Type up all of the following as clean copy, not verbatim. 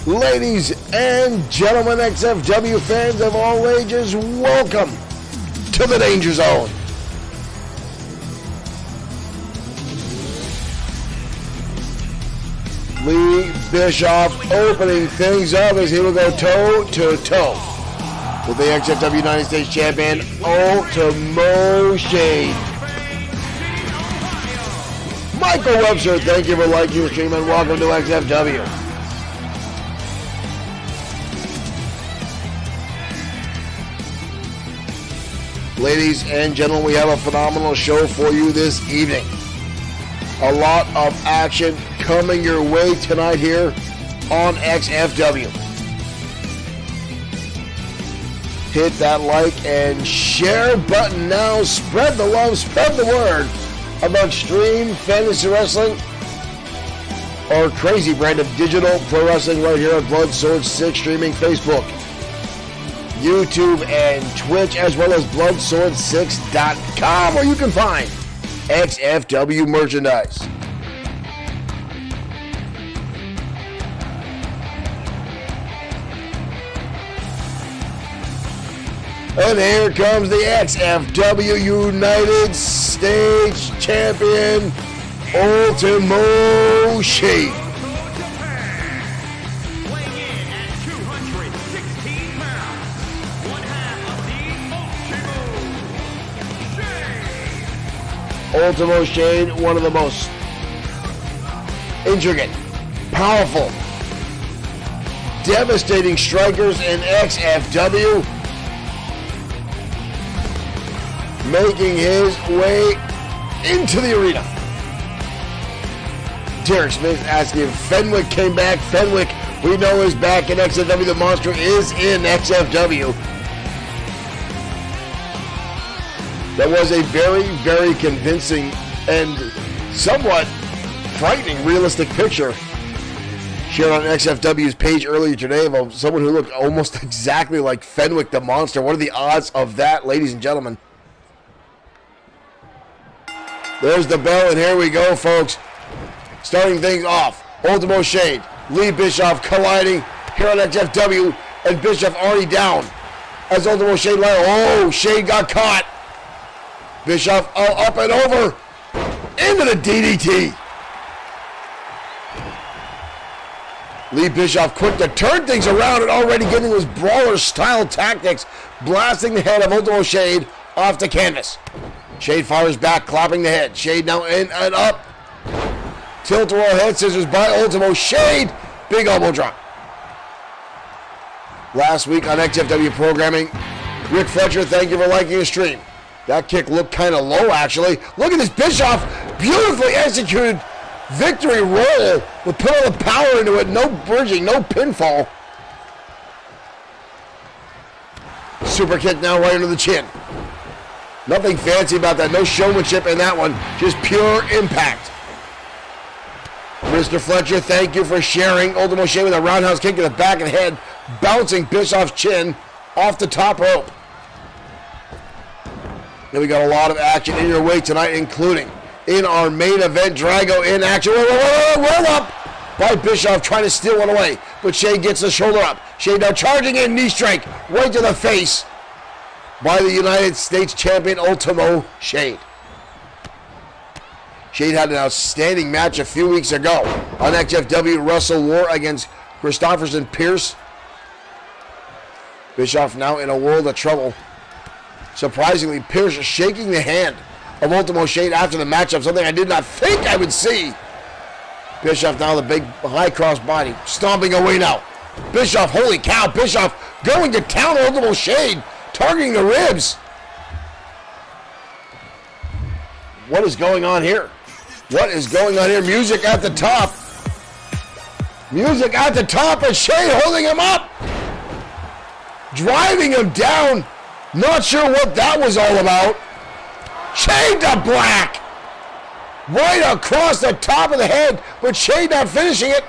Ladies and gentlemen, XFW fans of all ages, welcome to the Danger Zone. Lee Bischoff opening things up as he will go toe-to-toe with the XFW United States Champion, Ultimo Shade. Michael Webster, thank you for liking the stream and welcome to XFW. Ladies and gentlemen, we have a phenomenal show for you this evening. A lot of action coming your way tonight here on XFW. Hit that like and share button now. Spread the love, spread the word about Extreme Fantasy Wrestling, our crazy brand of digital pro wrestling right here on Bloodsword6 Streaming Facebook, YouTube, and Twitch, as well as Bloodsword6.com, where you can find XFW merchandise. And here comes the XFW United States Champion, Ultimo Shade. Ultimo Shade, one of the most intricate, powerful, devastating strikers in XFW, making his way into the arena. Derek Smith asking if Fenwick came back. Fenwick, we know, is back in XFW. The Monster is in XFW. That was a very, very convincing and somewhat frightening realistic picture shared on XFW's page earlier today of someone who looked almost exactly like Fenwick the Monster. What are the odds of that, ladies and gentlemen? There's the bell, and here we go, folks. Starting things off, Ultimo Shade, Lee Bischoff colliding here on XFW, and Bischoff already down as Ultimo Shade. Oh, Shade got caught. Bischoff up and over into the DDT. Lee Bischoff quick to turn things around and already getting his brawler-style tactics, blasting the head of Ultimo Shade off the canvas. Shade fires back, clapping the head. Shade now in and up. Tilt-a-whirl head scissors by Ultimo Shade. Big elbow drop. Last week on XFW programming, Rick Fletcher, thank you for liking the stream. That kick looked kind of low, actually. Look at this Bischoff. Beautifully executed victory roll with put all the power into it. No bridging, no pinfall. Super kick now right under the chin. Nothing fancy about that. No showmanship in that one. Just pure impact. Mr. Fletcher, thank you for sharing. Ultimo Shade with a roundhouse kick to the back of the head, bouncing Bischoff's chin off the top rope. And we got a lot of action in your way tonight, including in our main event, Drago in action. Roll up by Bischoff, trying to steal one away. But Shade gets the shoulder up. Shade now charging in, knee strike right to the face by the United States Champion, Ultimo Shade. Shade had an outstanding match a few weeks ago on XFW Wrestle War against Christopherson Pierce. Bischoff now in a world of trouble. Surprisingly, Pierce shaking the hand of Ultimo Shade after the matchup, something I did not think I would see. Bischoff now the big high cross body, stomping away now. Bischoff, holy cow, Bischoff going to town on Ultimo Shade, targeting the ribs. What is going on here? What is going on here? Music at the top. Music at the top, and Shade holding him up. Driving him down. Not sure what that was all about. Shade to black. Right across the top of the head, but Shade not finishing it.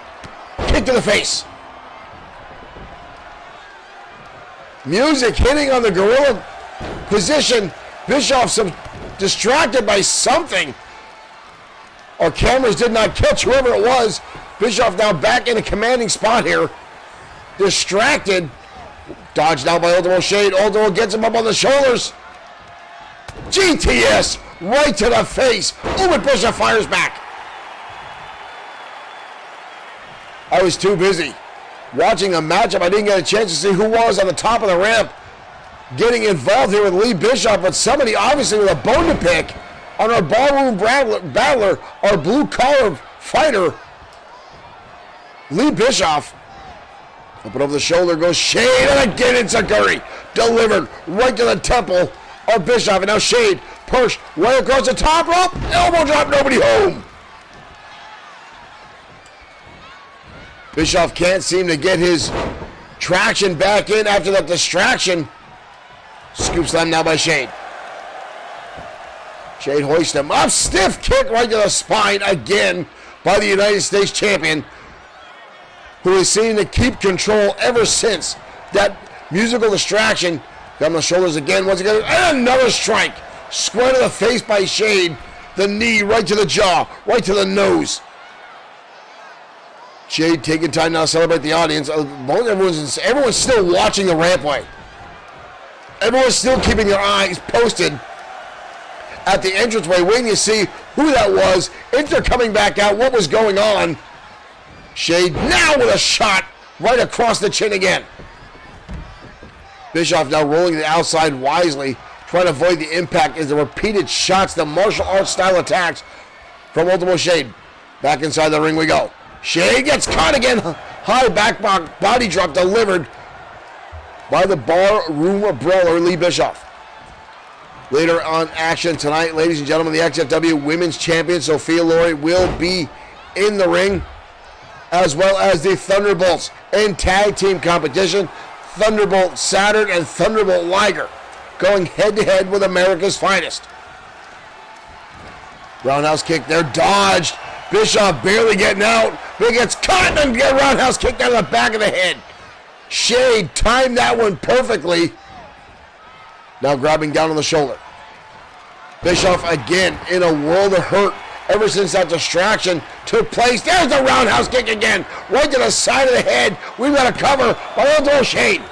Kick to the face. Music hitting on the gorilla position. Bischoff distracted by something. Our cameras did not catch whoever it was. Bischoff now back in a commanding spot here. distracted. Dodged out by Ultimo Shade. Ultimo gets him up on the shoulders. GTS right to the face. But Bishop fires back. I was too busy watching a matchup. I didn't get a chance to see who was on the top of the ramp getting involved here with Lee Bischoff, but somebody obviously with a bone to pick on our ballroom battler, our blue-collar fighter, Lee Bischoff. Up and over the shoulder goes Shade, and again it's a Curry. Delivered right to the temple of Bischoff, and now Shade pushed right across the top rope. Elbow drop, nobody home. Bischoff can't seem to get his traction back in after that distraction. Scoop slam now by Shade. Shade hoists him up. Stiff kick right to the spine again by the United States champion, who is seen to keep control ever since that musical distraction. Got on the shoulders again, once again, and another strike. Square to the face by Shade. The knee right to the jaw, right to the nose. Shade taking time now to celebrate the audience. Everyone's still watching the rampway. Everyone's still keeping their eyes posted at the entranceway, waiting to see who that was, if they're coming back out, what was going on. Shade now with a shot right across the chin again. Bischoff now rolling to the outside wisely, trying to avoid the impact as the repeated shots, the martial arts style attacks from Ultimo Shade. Back inside the ring we go. Shade gets caught again. High back body drop delivered by the barroom brawler Lee Bischoff. Later on action tonight, ladies and gentlemen, the XFW Women's Champion Sophia Laurie will be in the ring, as well as the Thunderbolts in tag team competition. Thunderbolt Saturn and Thunderbolt Liger going head-to-head with America's Finest. Roundhouse kick there, dodged. Bischoff barely getting out, but he gets caught and get a roundhouse kick down the back of the head. Shade timed that one perfectly. Now grabbing down on the shoulder. Bischoff again in a world of hurt ever since that distraction took place. There's the roundhouse kick again, right to the side of the head. We've got a cover by Ultimo Shade.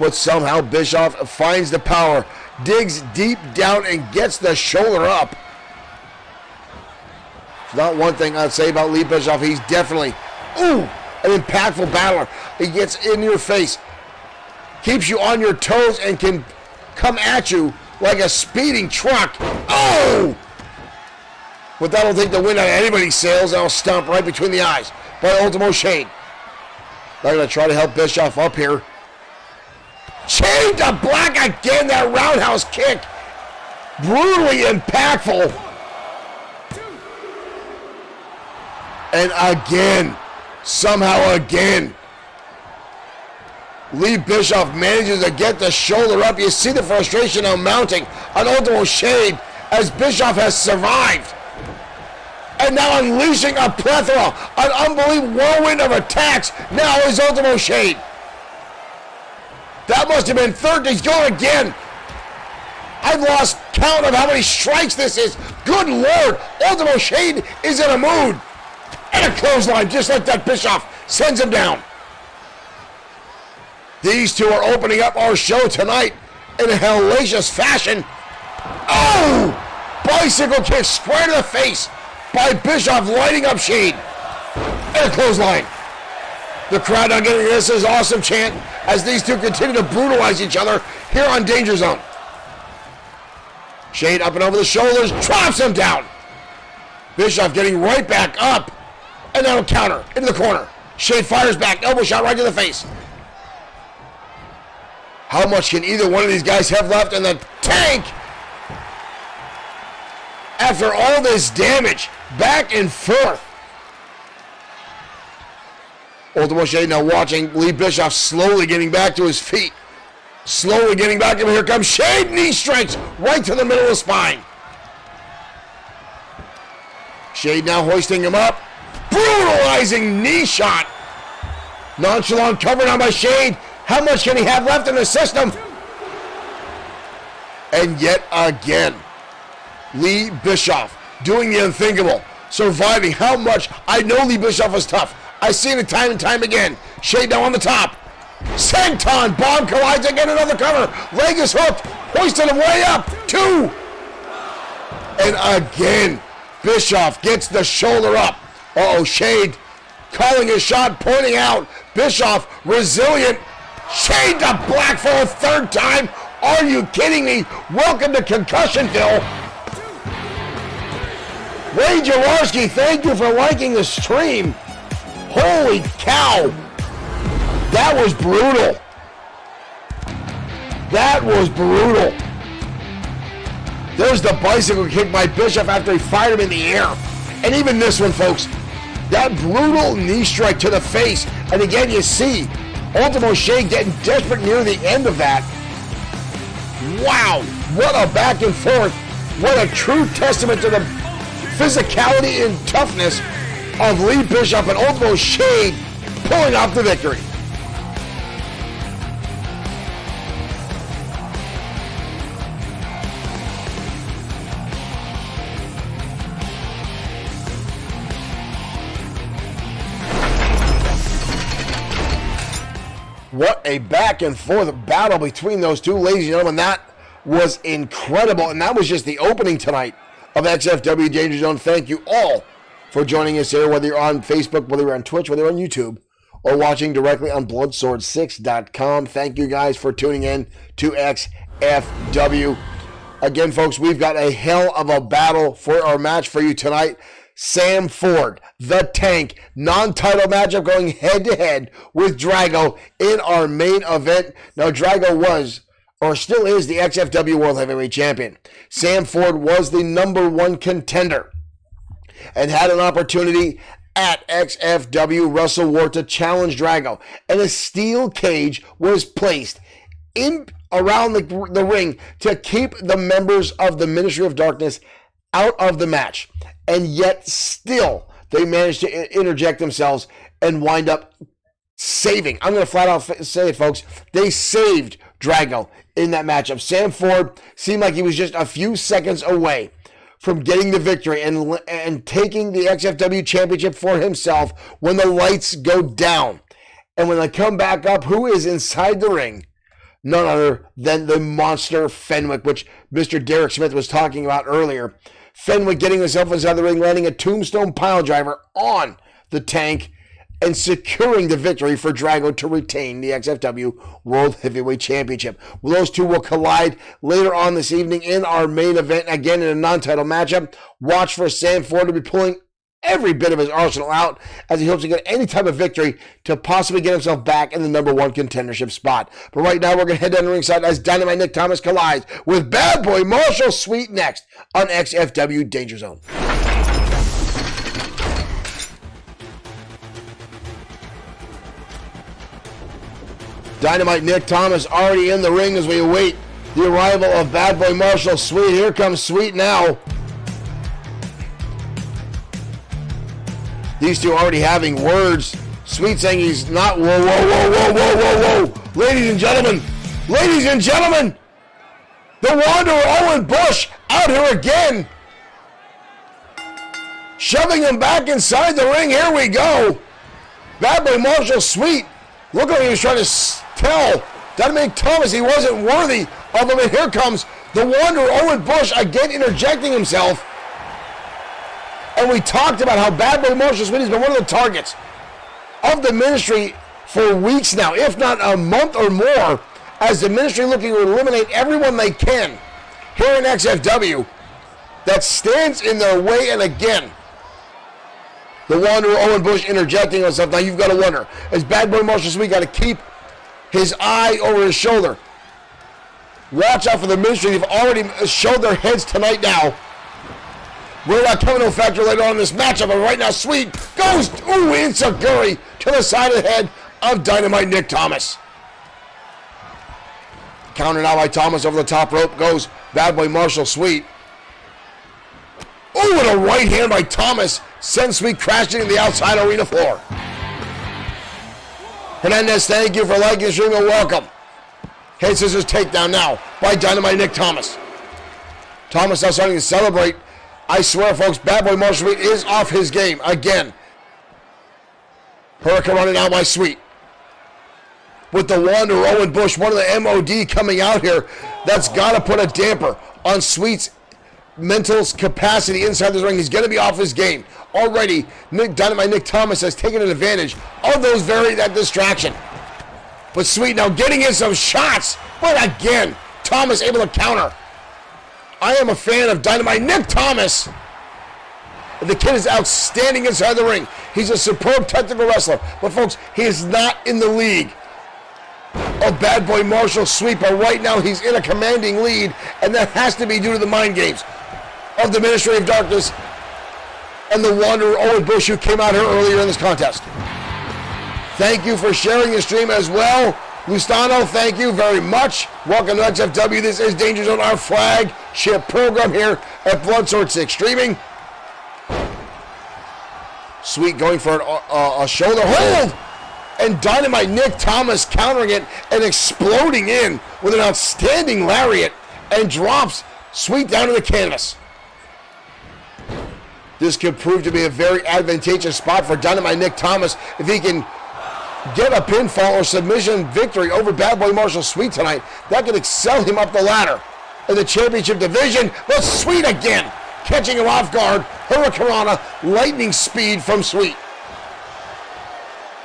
But somehow Bischoff finds the power, digs deep down and gets the shoulder up. It's not one thing I'd say about Lee Bischoff. He's definitely, an impactful battler. He gets in your face, keeps you on your toes, and can come at you like a speeding truck. Oh! But that'll take the wind out of anybody's sails, and I'll stomp right between the eyes by Ultimo Shade. They're going to try to help Bischoff up here. Chain to black again, that roundhouse kick. Brutally impactful. And again, somehow again, Lee Bischoff manages to get the shoulder up. You see the frustration now mounting on Ultimo Shade as Bischoff has survived. And now unleashing a plethora, an unbelievable whirlwind of attacks. Now is Ultimo Shade. That must have been third. He's going again. I've lost count of how many strikes this is. Good Lord, Ultimo Shade is in a mood. And a clothesline, just like that. Bischoff sends him down. These two are opening up our show tonight in a hellacious fashion. Oh! Bicycle kick square to the face by Bischoff, lighting up Shade. And a clothesline. The crowd now getting this is awesome chant as these two continue to brutalize each other here on Danger Zone. Shade up and over the shoulders, drops him down. Bischoff getting right back up. And now a counter into the corner. Shade fires back, elbow shot right to the face. How much can either one of these guys have left in the tank? After all this damage, back and forth. Ultimo Shade now watching Lee Bischoff slowly getting back to his feet. Slowly getting back, and here comes Shade. Knee strikes right to the middle of the spine. Shade now hoisting him up. Brutalizing knee shot. Nonchalant cover now by Shade. How much can he have left in the system? And yet again, Lee Bischoff doing the unthinkable. Surviving. How much? I know Lee Bischoff is tough. I've seen it time and time again. Shade now on the top. Senton bomb collides again, another cover. Leg is hooked. Hoisted him way up. 2. And again, Bischoff gets the shoulder up. Uh-oh, Shade calling his shot, pointing out. Bischoff, resilient. Shade to black for a 3rd time. Are you kidding me? Welcome to Concussionville. Ray Jaworski, thank you for liking the stream. Holy cow. That was brutal. That was brutal. There's the bicycle kick by Bischoff after he fired him in the air. And even this one, folks, that brutal knee strike to the face. And again, you see Ultimo Shade getting desperate near the end of that. Wow, what a back and forth. What a true testament to the physicality and toughness of Lee Bischoff and Ultimo Shade pulling off the victory. What a back and forth battle between those two, ladies and gentlemen. That was incredible. And that was just the opening tonight of XFW Danger Zone. Thank you all for joining us here, whether you're on Facebook, whether you're on Twitch, whether you're on YouTube, or watching directly on Bloodsword6.com. Thank you guys for tuning in to XFW. Again, folks, we've got a hell of a battle for our match for you tonight. Sam Ford, the Tank, non-title matchup going head-to-head with Drago in our main event. Now, Drago was, or still is, the XFW World Heavyweight Champion. Sam Ford was the #1 contender and had an opportunity at XFW Wrestle War to challenge Drago. And a steel cage was placed in around the ring to keep the members of the Ministry of Darkness out of the match. And yet still, they managed to interject themselves and wind up saving. I'm going to flat out say it, folks. They saved Drago in that matchup. Sam Ford seemed like he was just a few seconds away from getting the victory and taking the XFW Championship for himself when the lights go down. And when they come back up, who is inside the ring? None other than the monster Fenwick, which Mr. Derek Smith was talking about earlier. Fenwick getting himself inside the ring, landing a tombstone piledriver on the Tank and securing the victory for Drago to retain the XFW World Heavyweight Championship. Well, those two will collide later on this evening in our main event, again in a non-title matchup. Watch for Sam Ford to be pulling every bit of his arsenal out as he hopes to get any type of victory to possibly get himself back in the #1 contendership spot. But right now, we're going to head down the ringside as Dynamite Nick Thomas collides with Bad Boy Marshall Sweet next on XFW Danger Zone. Dynamite Nick Thomas already in the ring as we await the arrival of Bad Boy Marshall Sweet. Here comes Sweet now. These two already having words. Sweet saying he's not. Whoa, whoa, whoa, whoa, whoa, whoa, whoa. Ladies and gentlemen, the Wanderer Owen Bush out here again. Shoving him back inside the ring. Here we go. Bad Boy Marshall Sweet. Look like he was trying to tell Dynamite Thomas he wasn't worthy of him. And here comes the Wanderer Owen Bush again interjecting himself. And we talked about how Bad Boy Marshall Sweet has been one of the targets of the Ministry for weeks now, if not a month or more, as the Ministry looking to eliminate everyone they can here in XFW that stands in their way. And again, the Wanderer Owen Bush interjecting himself. Now you've got to wonder, has Bad Boy Marshall Sweet got to keep his eye over his shoulder? Watch out for the Ministry. They've already showed their heads tonight now. We're not coming to a factor later on in this matchup, but right now Sweet goes, Enziguri to the side of the head of Dynamite Nick Thomas. Countered out by Thomas over the top rope goes Bad Boy Marshall Sweet. Oh, and a right hand by Thomas sends Sweet crashing to the outside arena floor. Hernandez, thank you for liking the stream and welcome. Head scissors takedown now by Dynamite Nick Thomas. Thomas now starting to celebrate. I swear, folks, Bad Boy Marshall Sweet is off his game again. Hurricane running out by Sweet. With the Wanderer Owen Bush, one of the MOD coming out here, that's got to put a damper on Sweet's mental capacity inside the ring. He's going to be off his game. Already, Dynamite Nick Thomas has taken an advantage of that distraction. But Sweet now getting in some shots. But again, Thomas able to counter. I am a fan of Dynamite Nick Thomas. The kid is outstanding inside the ring. He's a superb technical wrestler. But folks, he is not in the league of Bad Boy Marshall Sweet, but right now he's in a commanding lead, and that has to be due to the mind games of the Ministry of Darkness and the Wanderer Owen Bush, who came out here earlier in this contest. Thank you for sharing the stream as well. Lustano, thank you very much. Welcome to XFW. This is Danger Zone, our flagship program here at Bloodsword6 Streaming. Sweet going for a shoulder hold. And Dynamite Nick Thomas countering it and exploding in with an outstanding lariat and drops Sweet down to the canvas. This could prove to be a very advantageous spot for Dynamite Nick Thomas if he can get a pinfall or submission victory over Bad Boy Marshall Sweet tonight. That could excel him up the ladder in the championship division. But Sweet again, catching him off guard. Hurricanrana, lightning speed from Sweet.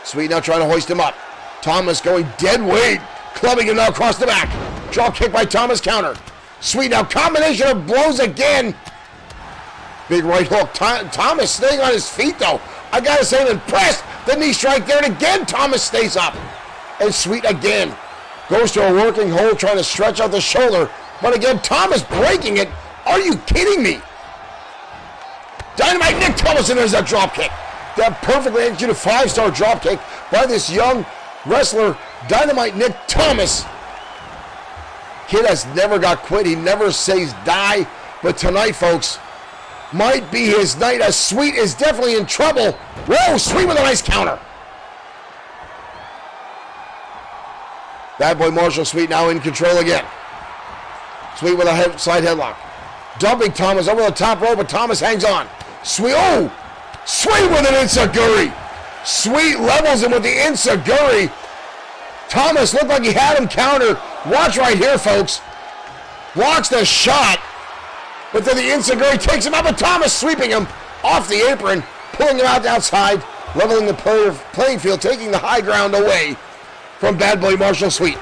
Sweet now trying to hoist him up. Thomas going dead weight, clubbing him now across the back. Drop kick by Thomas, counter. Sweet now, combination of blows again. Big right hook. Thomas staying on his feet though. I gotta say I'm impressed. The knee strike there, and again Thomas stays up. And Sweet again goes to a working hold, trying to stretch out the shoulder. But again, Thomas breaking it. Are you kidding me? Dynamite Nick Thomas, and there's that drop kick. That perfectly executed 5-star drop kick by this young wrestler, Dynamite Nick Thomas. Kid has never got quit. He never says die. But tonight, folks, might be his night, as Sweet is definitely in trouble. Whoa, Sweet with a nice counter. Bad Boy Marshall Sweet now in control again. Sweet with a side headlock. Dumping Thomas over the top rope, but Thomas hangs on. Sweet, oh! Sweet with an enziguri. Sweet levels him with the enziguri. Thomas looked like he had him countered. Watch right here, folks. Blocks the shot. But then the enziguri takes him up, and Thomas sweeping him off the apron, pulling him out the outside, leveling the playing field, taking the high ground away from Bad Boy Marshall Sweet.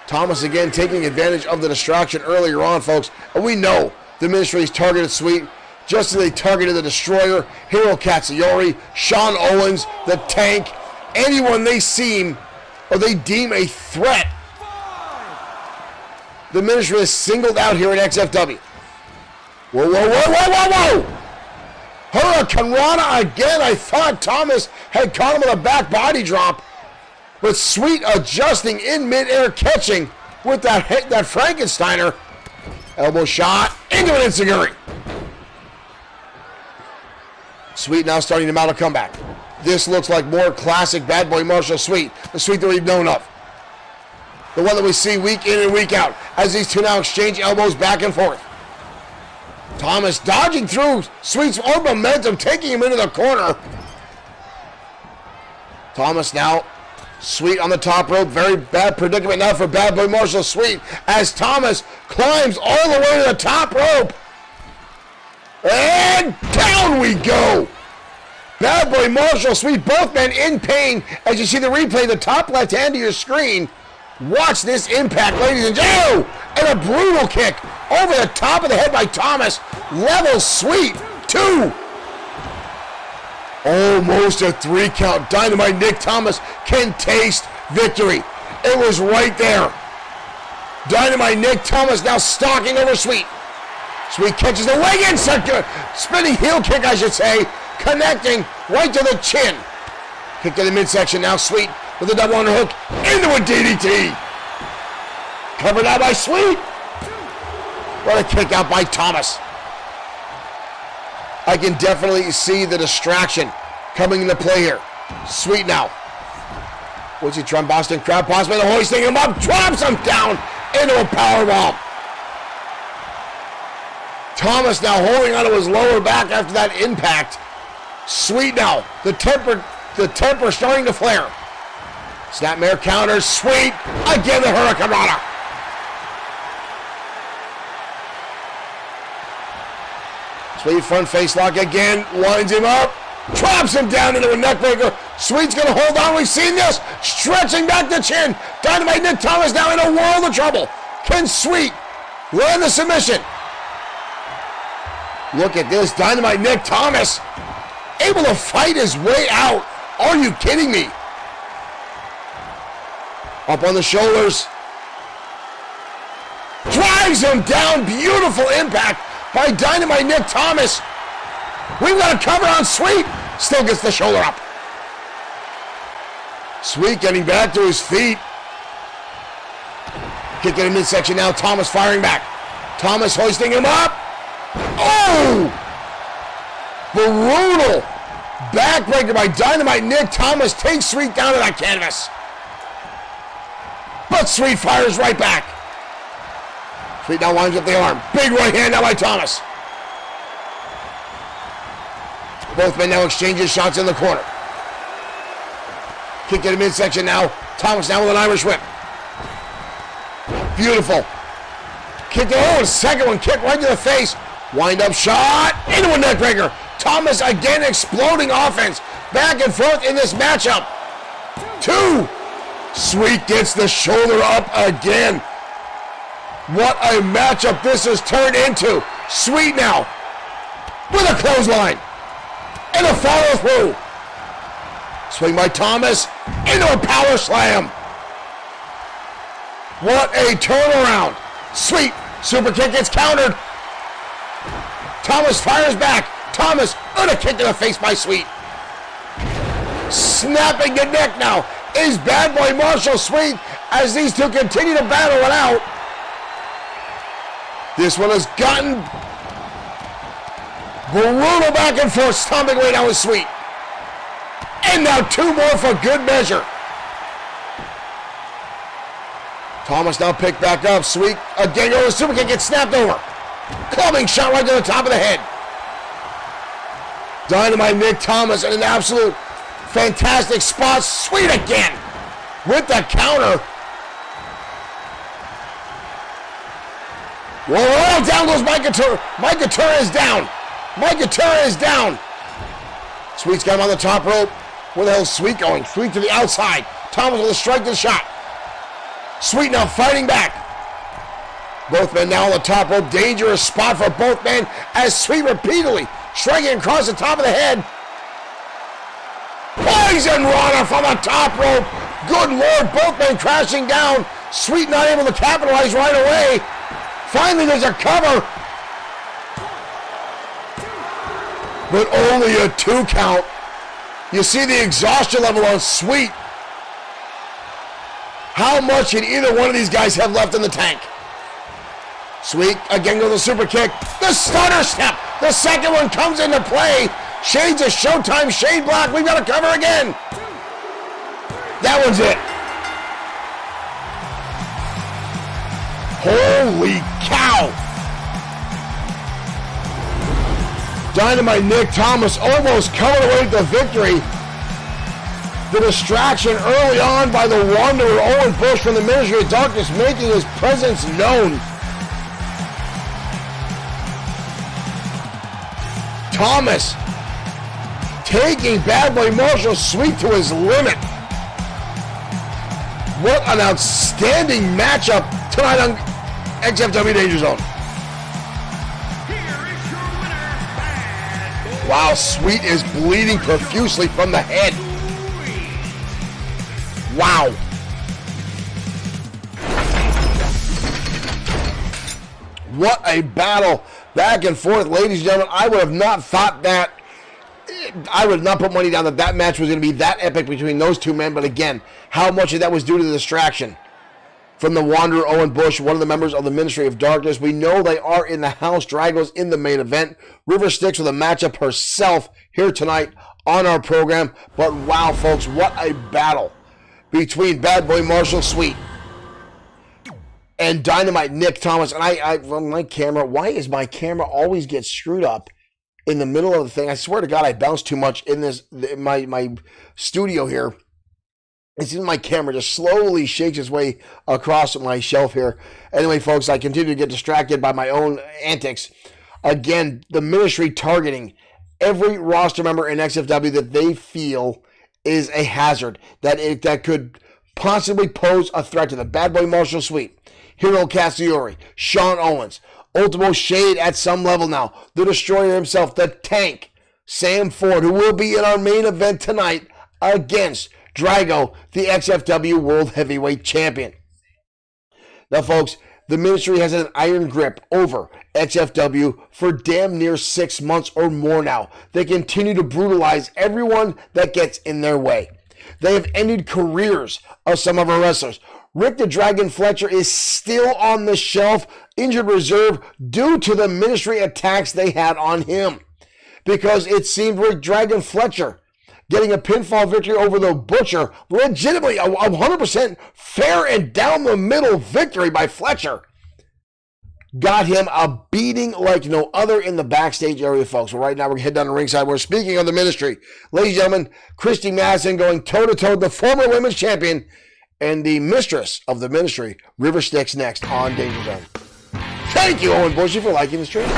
Thomas again taking advantage of the distraction earlier on, folks. And we know the Ministry's targeted Sweet, just as they targeted the Destroyer, Hiro Katsuyori, Sean Owens, the Tank, anyone they seem or they deem a threat. The Ministry is singled out here at XFW. Whoa, whoa, whoa, whoa, whoa, whoa! Hurricanrana again. I thought Thomas had caught him with a back body drop, but Sweet adjusting in midair, catching with that Frankensteiner. Elbow shot into an enziguri. Sweet now starting to mount a comeback. This looks like more classic Bad Boy Marshall Sweet, the Sweet that we've known of. The one that we see week in and week out as these two now exchange elbows back and forth. Thomas dodging through Sweet's own momentum, taking him into the corner. Thomas now, Sweet on the top rope. Very bad predicament now for Bad Boy Marshall Sweet as Thomas climbs all the way to the top rope. And down we go. Bad Boy Marshall Sweet, both men in pain as you see the replay, the top left hand of your screen. Watch this impact, ladies and gentlemen. And a brutal kick over the top of the head by Thomas. Level Sweet. 2. Almost a 3 count. Dynamite Nick Thomas can taste victory. It was right there. Dynamite Nick Thomas now stalking over Sweet. Sweet catches the leg in, spinning heel kick, I should say, connecting right to the chin. Kick to the midsection now. Sweet with a double underhook into a DDT. Covered out by Sweet. What a kick out by Thomas. I can definitely see the distraction coming into play here. Sweet now. What's he trying? Boston Crab possibly hoisting him up, drops him down into a powerbomb. Thomas now holding onto his lower back after that impact. Sweet now. The temper starting to flare. Snapmare counters. Sweet. Again the Hurricane Rana. Sweet front face lock again. Lines him up. Drops him down into a neckbreaker. Sweet's going to hold on. We've seen this. Stretching back the chin. Dynamite Nick Thomas now in a world of trouble. Can Sweet land the submission? Look at this. Dynamite Nick Thomas able to fight his way out. Are you kidding me? Up on the shoulders. Drives him down. Beautiful impact by Dynamite Nick Thomas. We've got a cover on Sweet. Still gets the shoulder up. Sweet getting back to his feet. Kick in the midsection now. Thomas firing back. Thomas hoisting him up. Oh! Brutal backbreaker by Dynamite Nick Thomas takes Sweet down to that canvas. But Sweet fires right back. Sweet now lines up the arm. Big right hand now by Thomas. Both men now exchanges shots in the corner. Kick to the midsection now. Thomas now with an Irish whip. Beautiful. Kick to the second one. Kick right to the face. Wind up shot. Into a neckbreaker. Thomas again exploding offense. Back and forth in this matchup. 2. Sweet gets the shoulder up again. What a matchup this has turned into. Sweet now with a clothesline. And a follow through. Swing by Thomas into a power slam. What a turnaround. Sweet. Super kick gets countered. Thomas fires back. Thomas with a kick to the face by Sweet. Snapping the neck now is Bad Boy Marshall Sweet as these two continue to battle it out. This one has gotten brutal back and forth, stomping way down with Sweet. And now 2 more for good measure. Thomas now picked back up. Sweet again goes. Super kick gets snapped over. Clubbing shot right to the top of the head. Dynamite Nick Thomas in an absolute fantastic spot. Sweet again with the counter. Well, down goes Mike Couture. Mike Couture is down. Mike Couture is down. Sweet's got him on the top rope. Where the hell is Sweet going? Sweet to the outside. Thomas with a strike to the shot. Sweet now fighting back. Both men now on the top rope. Dangerous spot for both men as Sweet repeatedly striking across the top of the head. Poison Rana from the top rope. Good Lord, both men crashing down. Sweet not able to capitalize right away. Finally, there's a cover. But only a 2 count. You see the exhaustion level on Sweet. How much can either one of these guys have left in the tank? Sweet again with a super kick. The stunner step. The second one comes into play. Shades of Showtime. Shade block. We've got a cover again. That one's it. Holy cow. Dynamite Nick Thomas almost coming away with the victory. The distraction early on by the Wanderer Owen Bush from the Ministry of Darkness making his presence known. Thomas taking Bad Boy Marshall Sweet to his limit. What an outstanding matchup tonight on XFW Danger Zone. Wow, Sweet is bleeding profusely from the head. Wow. What a battle back and forth, ladies and gentlemen. I would have not thought that. I would not put money down that that match was going to be that epic between those two men. But again, how much of that was due to the distraction from the Wanderer Owen Bush, one of the members of the Ministry of Darkness. We know they are in the house. Dragos in the main event. River Styx with a matchup herself here tonight on our program. But wow, folks, what a battle between Bad Boy Marshall Sweet and Dynamite Nick Thomas. And my camera, why is my camera always get screwed up in the middle of the thing? I swear to God, I bounce too much in my studio here. It seems my camera just slowly shakes its way across my shelf here. Anyway, folks, I continue to get distracted by my own antics. Again, the ministry targeting every roster member in XFW that they feel is a hazard, that could possibly pose a threat to the Bad Boy Marshall Suite, Hero Cassiori, Sean Owens, Ultimo Shade at some level now, the Destroyer himself, the Tank, Sam Ford, who will be in our main event tonight against Drago, the XFW World Heavyweight Champion. Now, folks, the ministry has an iron grip over XFW for damn near 6 months or more now. They continue to brutalize everyone that gets in their way. They have ended careers of some of our wrestlers. Rick the Dragon Fletcher is still on the shelf, injured reserve, due to the ministry attacks they had on him. Because it seemed Rick Dragon Fletcher getting a pinfall victory over the Butcher, legitimately a 100% fair and down the middle victory by Fletcher, got him a beating like no other in the backstage area, folks. Well, right now we're heading down to ringside. We're speaking of the ministry. Ladies and gentlemen, Christy Madison going toe-to-toe with the former women's champion and the mistress of the ministry, River Styx, next on Danger Zone. Thank you, Owen Bushy, for liking the stream.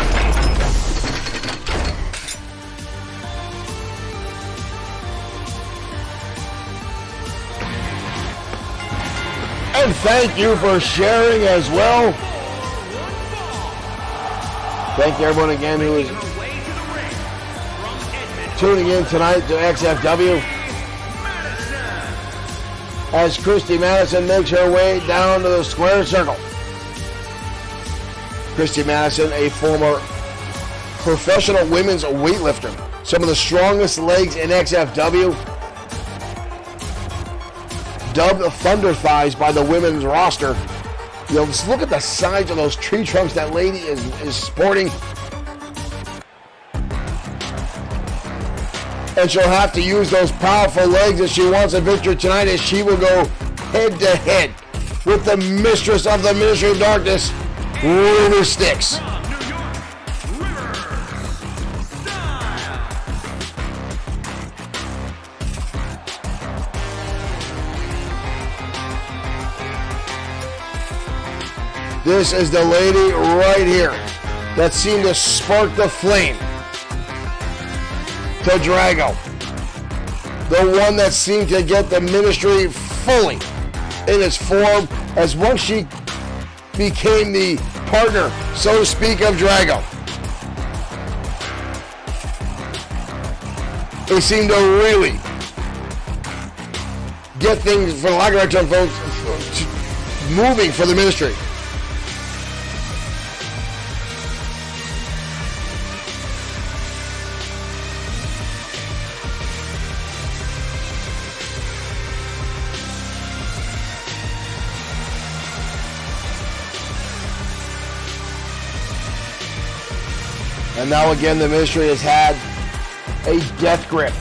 And thank you for sharing as well. Thank you everyone again who is tuning in tonight to XFW as Christy Madison makes her way down to the square circle. Christy Madison, a former professional women's weightlifter, some of the strongest legs in XFW, dubbed Thunder Thighs by the women's roster. You know, just look at the size of those tree trunks that lady is sporting. And she'll have to use those powerful legs if she wants a victory tonight, as she will go head to head with the mistress of the Ministry of Darkness, River Styx. This is the lady right here that seemed to spark the flame to Drago. The one that seemed to get the ministry fully in its form, as once she became the partner, so to speak, of Drago. They seemed to really get things, for the lack of a better term, folks, moving for the ministry. And now again, the ministry has had a death grip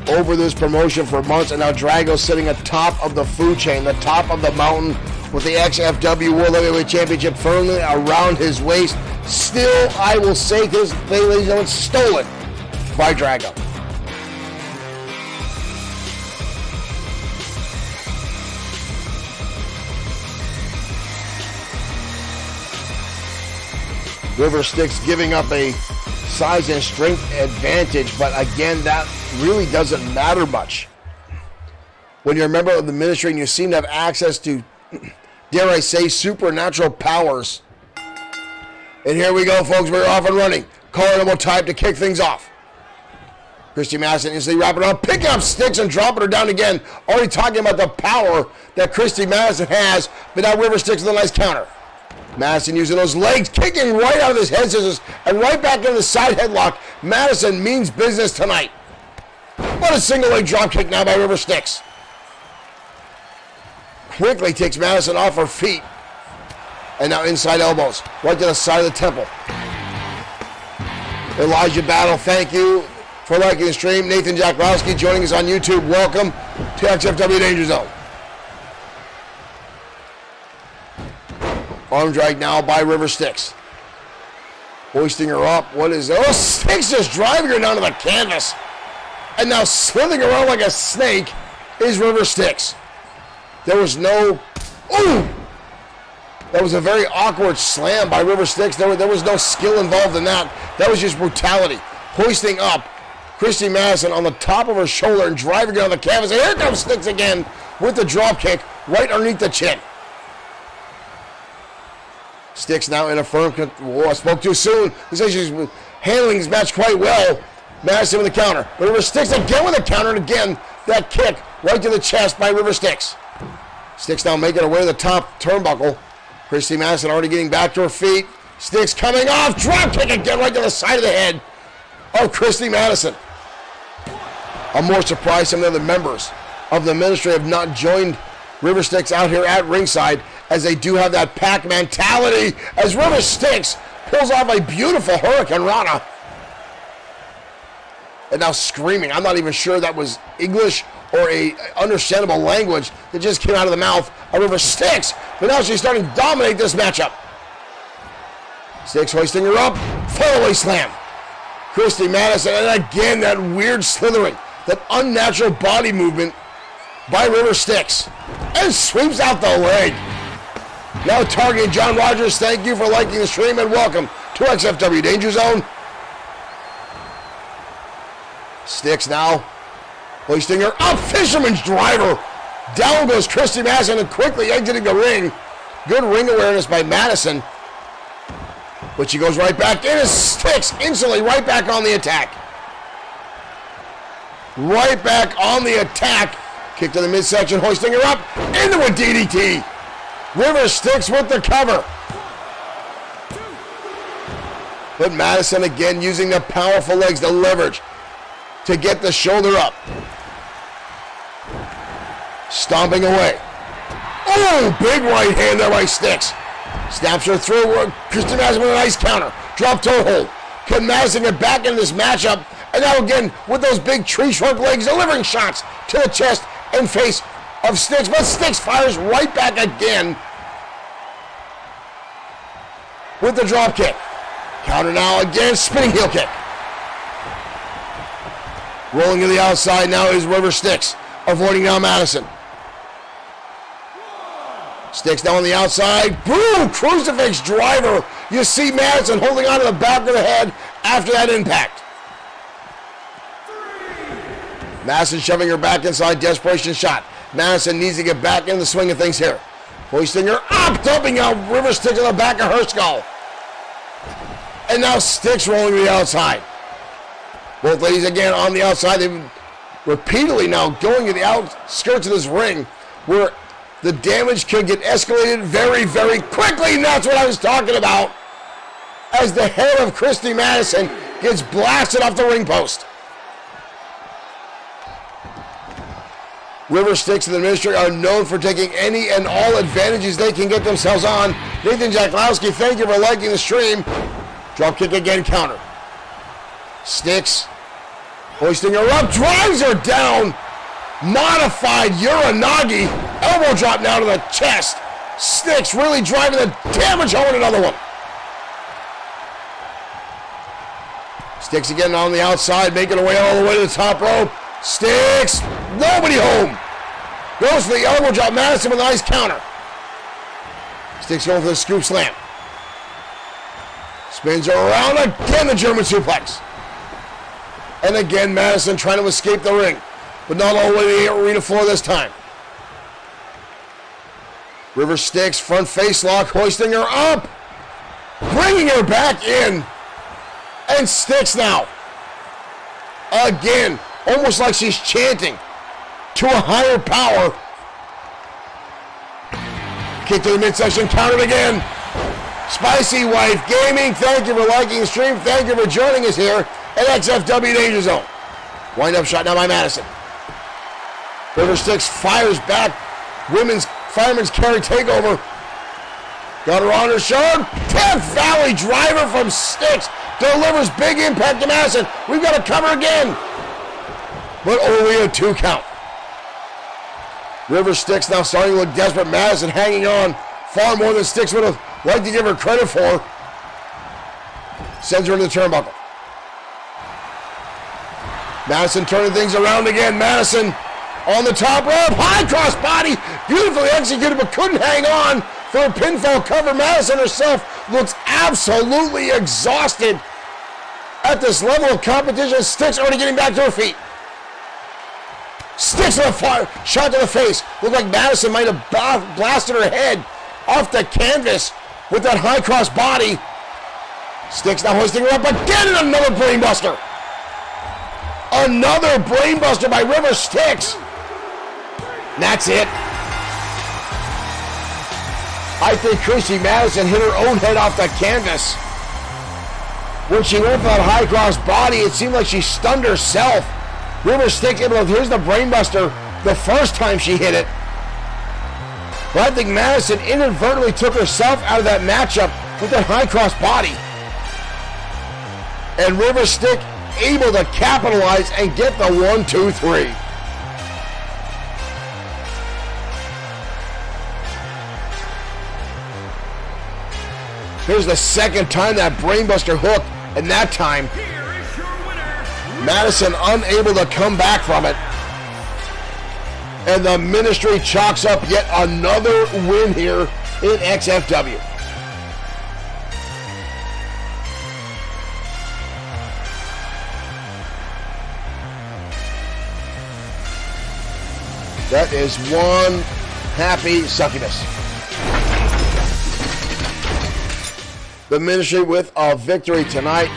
over this promotion for months, and now Drago's sitting atop of the food chain, the top of the mountain, with the XFW World Heavyweight Championship firmly around his waist. Still, I will say this, ladies and gentlemen, stolen by Drago. River Styx giving up a size and strength advantage, but again, that really doesn't matter much. When you're a member of the ministry and you seem to have access to, dare I say, supernatural powers. And here we go, folks, we're off and running. Call time to kick things off. Christy Madison instantly wrapping up, picking up Styx and dropping her down again. Already talking about the power that Christy Madison has, but now River Styx with a nice counter. Madison using those legs, kicking right out of his head scissors and right back into the side headlock. Madison means business tonight. What a single leg drop kick now by River Styx. Quickly takes Madison off her feet. And now inside elbows, right to the side of the temple. Elijah Battle, thank you for liking the stream. Nathan Jackowski joining us on YouTube. Welcome to XFW Danger Zone. Arm drag now by River Styx. Hoisting her up. What is it? Oh, Styx just driving her down to the canvas. And now slithering around like a snake is River Styx. There was no... Ooh! That was a very awkward slam by River Styx. There was no skill involved in that. That was just brutality. Hoisting up Christy Madison on the top of her shoulder and driving her on the canvas. And here comes Styx again with the drop kick right underneath the chin. Styx now in a firm... Whoa, I spoke too soon. This is she's handling this match quite well. Madison with the counter. But River Styx again with the counter, and again, that kick right to the chest by River Styx. Styx now making her way to the top turnbuckle. Christy Madison already getting back to her feet. Styx coming off. Drop kick again right to the side of the head of Christy Madison. I'm more surprised some of the other members of the ministry have not joined River Styx out here at ringside, as they do have that pack mentality, as River Styx pulls off a beautiful Hurricane Rana. And now screaming. I'm not even sure that was English or a understandable language that just came out of the mouth of River Styx. But now she's starting to dominate this matchup. Styx hoisting her up. Fallaway slam. Christy Madison, and again that weird slithering, that unnatural body movement by River Styx. And sweeps out the leg. Now targeting John Rogers. Thank you for liking the stream and welcome to XFW Danger Zone. Styx now hoisting her up. Fisherman's driver. Down goes Christy Madison and quickly exiting the ring. Good ring awareness by Madison. But she goes right back in as Styx instantly right back on the attack. Right back on the attack. Kick to the midsection, hoisting her up into a DDT. River Styx with the cover. But Madison again using the powerful legs, the leverage, to get the shoulder up. Stomping away. Oh, big right hand there by Styx. Snaps her through. Christy Madison with a nice counter. Drop toe hold. Can Madison get back in this matchup? And now again with those big tree trunk legs, delivering shots to the chest and face of Styx. But Styx fires right back again with the drop kick. Counter now again, spinning heel kick. Rolling to the outside now is River Styx, avoiding now Madison. Styx now on the outside. Boom! Crucifix driver. You see Madison holding on to the back of the head after that impact. Madison shoving her back inside. Desperation shot. Madison needs to get back in the swing of things here. Hoisting her up. Dumping out River Styx on the back of her skull. And now Styx rolling to the outside. Both ladies again on the outside. They've repeatedly now going to the outskirts of this ring where the damage could get escalated very, very quickly. And that's what I was talking about. As the head of Christy Madison gets blasted off the ring post. River Styx and the ministry are known for taking any and all advantages they can get themselves on. Nathan Jaklowski, thank you for liking the stream. Drop kick again, counter. Styx hoisting her up, drives her down. Modified Uranagi. Elbow drop now to the chest. Styx really driving the damage home. Another one. Styx again on the outside, making her way all the way to the top rope. Styx, nobody home. Goes for the elbow drop. Madison with a nice counter. Styx going for the scoop slam. Spins her around again, the German suplex. And again, Madison trying to escape the ring, but not all the way to the arena floor this time. River Styx, front face lock, hoisting her up, bringing her back in. And Styx now, again, almost like she's chanting to a higher power. Kick to the midsection, countered again. Spicy Wife Gaming, thank you for liking the stream. Thank you for joining us here at XFW Danger Zone. Wind up shot now by Madison. River Styx fires back. Women's fireman's carry takeover. Got her on her shoulder. Death Valley driver from Styx. Delivers big impact to Madison. We've got to cover again. But only a 2 count. River Styx now starting to look desperate. Madison hanging on far more than Styx would have like to give her credit for. Sends her into the turnbuckle. Madison turning things around again. Madison on the top rope. High cross body. Beautifully executed, but couldn't hang on for a pinfall cover. Madison herself looks absolutely exhausted at this level of competition. Styx already getting back to her feet. Styx with a fire shot to the face. Looked like Madison might have blasted her head off the canvas with that high cross body. Styx now hoisting her up again, and another brainbuster. Another brainbuster by River Styx. And that's it. I think Christy Madison hit her own head off the canvas. When she went for that high cross body, it seemed like she stunned herself. River Styx, here's the brainbuster the first time she hit it. But I think Madison inadvertently took herself out of that matchup with that high cross body. And River Styx able to capitalize and get the 1, 2, 3. Here's the second time that brainbuster hooked, and that time Madison unable to come back from it. And the Ministry chalks up yet another win here in XFW. That is one happy succubus. The Ministry with a victory tonight.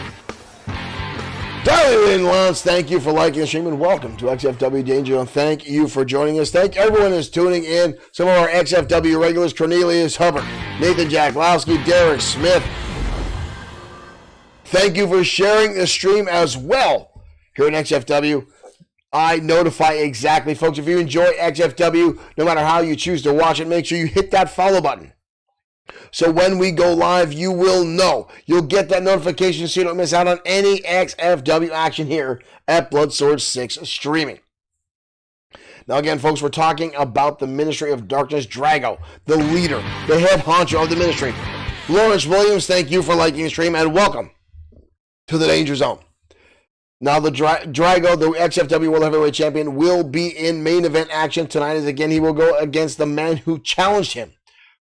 Darlene Lance, thank you for liking the stream and welcome to XFW Danger Zone. Thank you for joining us. Thank everyone who's tuning in. Some of our XFW regulars, Cornelius Hubbard, Nathan Jacklowski, Derek Smith. Thank you for sharing the stream as well here in XFW. I notify exactly, folks. If you enjoy XFW, no matter how you choose to watch it, make sure you hit that follow button. So when we go live, you will know. You'll get that notification so you don't miss out on any XFW action here at Bloodsword6 Streaming. Now again, folks, we're talking about the Ministry of Darkness, Drago, the leader, the head honcho of the Ministry. Lawrence Williams, thank you for liking the stream and welcome to the Danger Zone. Now, the Drago, the XFW World Heavyweight Champion, will be in main event action tonight as, again, he will go against the man who challenged him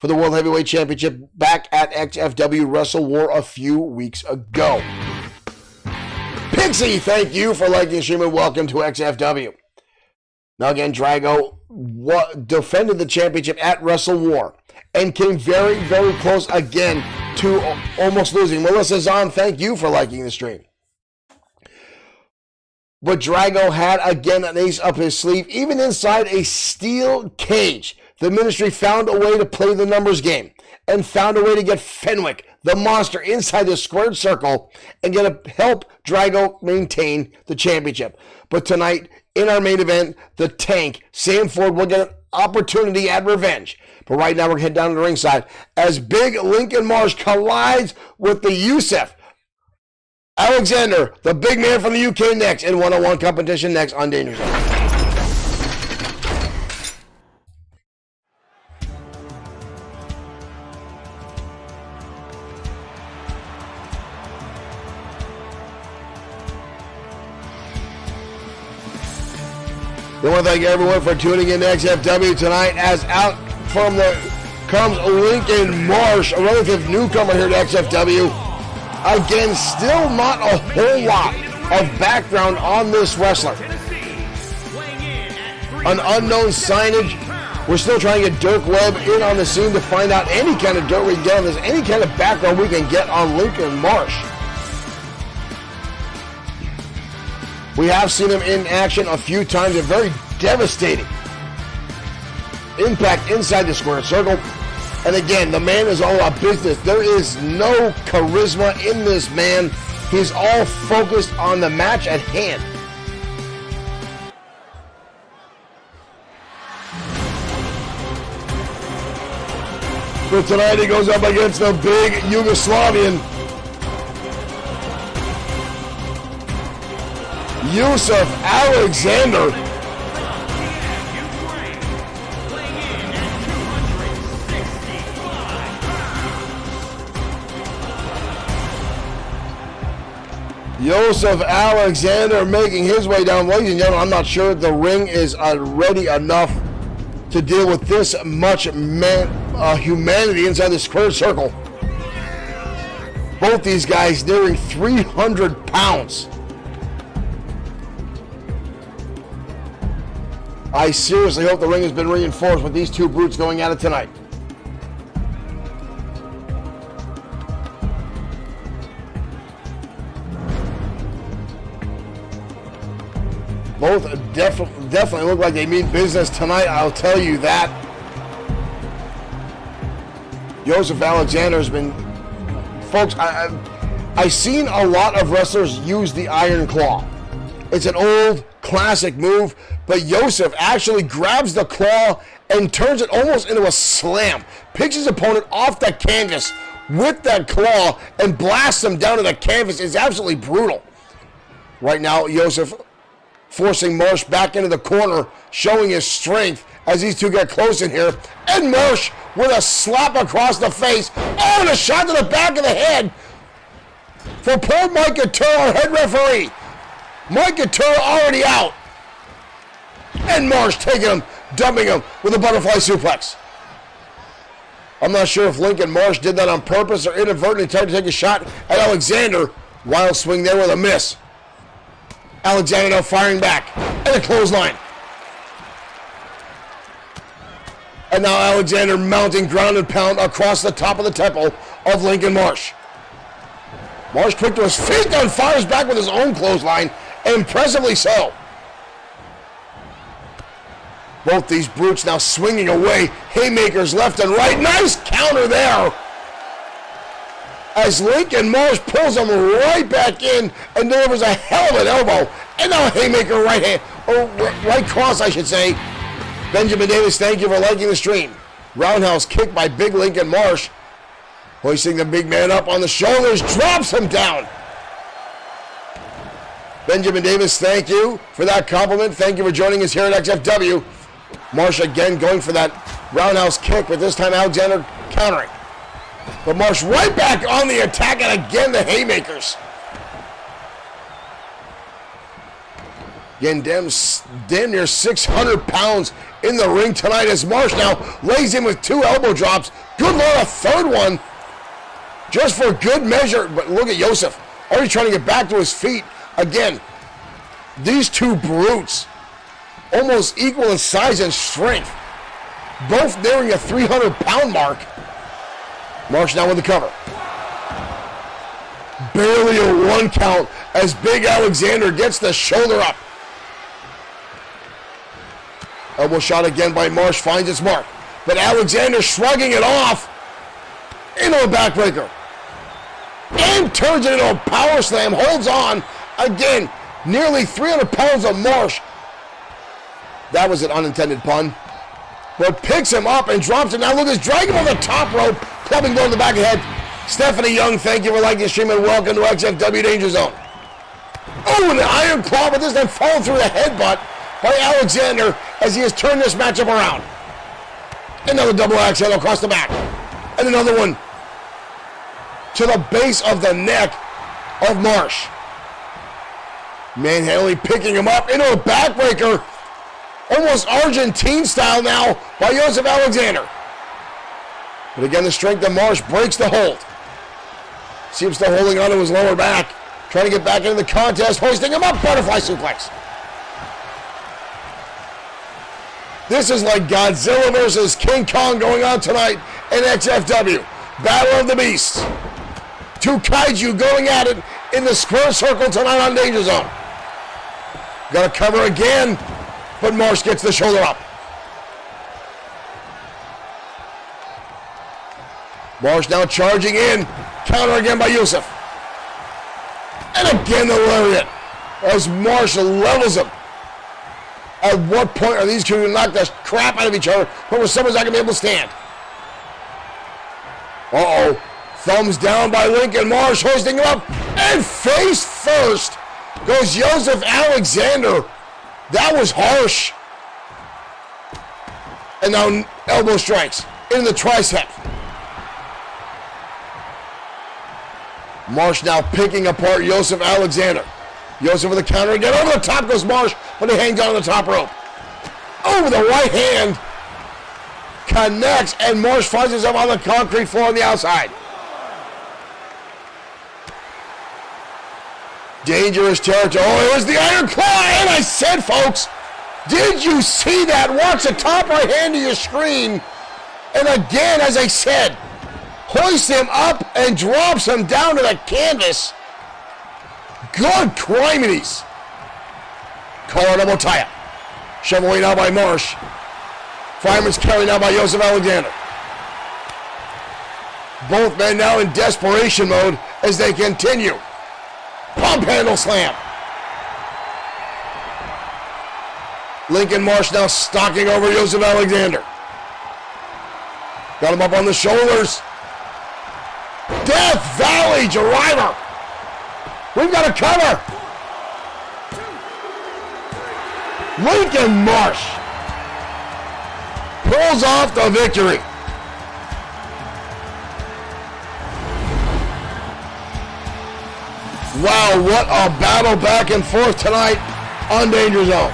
for the World Heavyweight Championship back at XFW Wrestle War a few weeks ago. Pixie, thank you for liking the stream and welcome to XFW. Now, again, Drago defended the championship at Wrestle War and came very, very close again to almost losing. Melissa Zahn, thank you for liking the stream. But Drago had, again, an ace up his sleeve. Even inside a steel cage, the Ministry found a way to play the numbers game and found a way to get Fenwick, the monster, inside the squared circle and help Drago maintain the championship. But tonight, in our main event, the Tank, Sam Ford, will get an opportunity at revenge. But right now, we're going to head down to the ringside as Big Lincoln Marsh collides with the Yusuf Alexander, the big man from the UK, next in one-on-one competition next on Danger Zone. I want to thank everyone for tuning in to XFW tonight. As out from the comes Lincoln Marsh, a relative newcomer here to XFW. Again, still not a whole lot of background on this wrestler. An unknown signage. We're still trying to get Dirk Webb in on the scene to find out any kind of dirt we can get on this, any kind of background we can get on Lincoln Marsh. We have seen him in action a few times, a very devastating impact inside the square circle. And again, the man is all about business. There is no charisma in this man. He's all focused on the match at hand. For tonight, he goes up against the big Yugoslavian Yusuf Alexander. Joseph Alexander making his way down. Ladies and gentlemen, I'm not sure the ring is ready enough to deal with this much humanity inside the square circle. Both these guys nearing 300 pounds. I seriously hope the ring has been reinforced with these two brutes going at it tonight. Both definitely look like they mean business tonight, I'll tell you that. Joseph Alexander's been... Folks, I've seen a lot of wrestlers use the Iron Claw. It's an old, classic move, but Joseph actually grabs the claw and turns it almost into a slam. Picks his opponent off the canvas with that claw and blasts him down to the canvas. It's absolutely brutal. Right now, Joseph forcing Marsh back into the corner, showing his strength as these two get close in here. And Marsh with a slap across the face. Oh, and a shot to the back of the head for poor Mike Couture, our head referee. Mike Couture already out. And Marsh taking him, dumping him with a butterfly suplex. I'm not sure if Lincoln Marsh did that on purpose or inadvertently tried to take a shot at Alexander. Wild swing there with a miss. Alexander now firing back. And a clothesline. And now Alexander mounting ground and pound across the top of the temple of Lincoln Marsh. Marsh quick to his feet and fires back with his own clothesline. Impressively so. Both these brutes now swinging away. Haymakers left and right. Nice counter there. As Lincoln Marsh pulls him right back in and delivers a hell of an elbow. And now a haymaker right hand, or right cross I should say. Benjamin Davis, thank you for liking the stream. Roundhouse kick by big Lincoln Marsh. Hoisting the big man up on the shoulders, drops him down. Benjamin Davis, thank you for that compliment. Thank you for joining us here at XFW. Marsh again going for that roundhouse kick, but this time Alexander countering. But Marsh right back on the attack, and again the haymakers. Again, damn near 600 pounds in the ring tonight as Marsh now lays in with two elbow drops. Good Lord, a third one. Just for good measure. But look at Joseph. Already trying to get back to his feet. Again, these two brutes, almost equal in size and strength. Both nearing a 300-pound mark. Marsh now with the cover. Barely a one count as big Alexander gets the shoulder up. Elbow shot again by Marsh, finds its mark. But Alexander shrugging it off into a backbreaker. And turns it into a power slam, holds on. Again, nearly 300 pounds of Marsh. That was an unintended pun. But picks him up and drops him. Now look, he's dragging him on the top rope, clubbing blow to the back of the head. Stephanie Young, thank you for liking the stream and welcome to XFW Danger Zone. Oh, and the Iron Claw, but this time falling through the headbutt by Alexander as he has turned this matchup around. Another double axe handle across the back. And another one to the base of the neck of Marsh. Manhandling, picking him up into a backbreaker. Almost Argentine style now by Joseph Alexander. But again, the strength of Marsh breaks the hold. Seems still holding on to his lower back. Trying to get back into the contest, hoisting him up, butterfly suplex. This is like Godzilla versus King Kong going on tonight in XFW. Battle of the Beasts. Two kaiju going at it in the square circle tonight on Danger Zone. Got to cover again, but Marsh gets the shoulder up. Marsh now charging in. Counter again by Yusuf. And again the lariat as Marsh levels him. At what point are these two going to knock the crap out of each other before someone's not going to be able to stand? Uh-oh. Thumbs down by Lincoln Marsh, hoisting him up. And face first goes Joseph Alexander. That was harsh. And now elbow strikes in the tricep. Marsh now picking apart Joseph Alexander. Joseph with a counter again. Over the top goes Marsh, but he hangs on the top rope. Over the right hand. Connects, and Marsh finds himself on the concrete floor on the outside. Dangerous territory. Oh, it was the Iron Claw, and I said, folks, did you see that? Watch the top right hand of your screen. And again, as I said, hoists him up and drops him down to the canvas. Good criminies. Collar double tie-up. Shove away now by Marsh. Fireman's carry now by Joseph Alexander. Both men now in desperation mode as they continue. Pump handle slam. Lincoln Marsh now stalking over Joseph Alexander. Got him up on the shoulders. Death Valley driver. We've got a cover. Lincoln Marsh pulls off the victory. Wow, what a battle back and forth tonight on Danger Zone.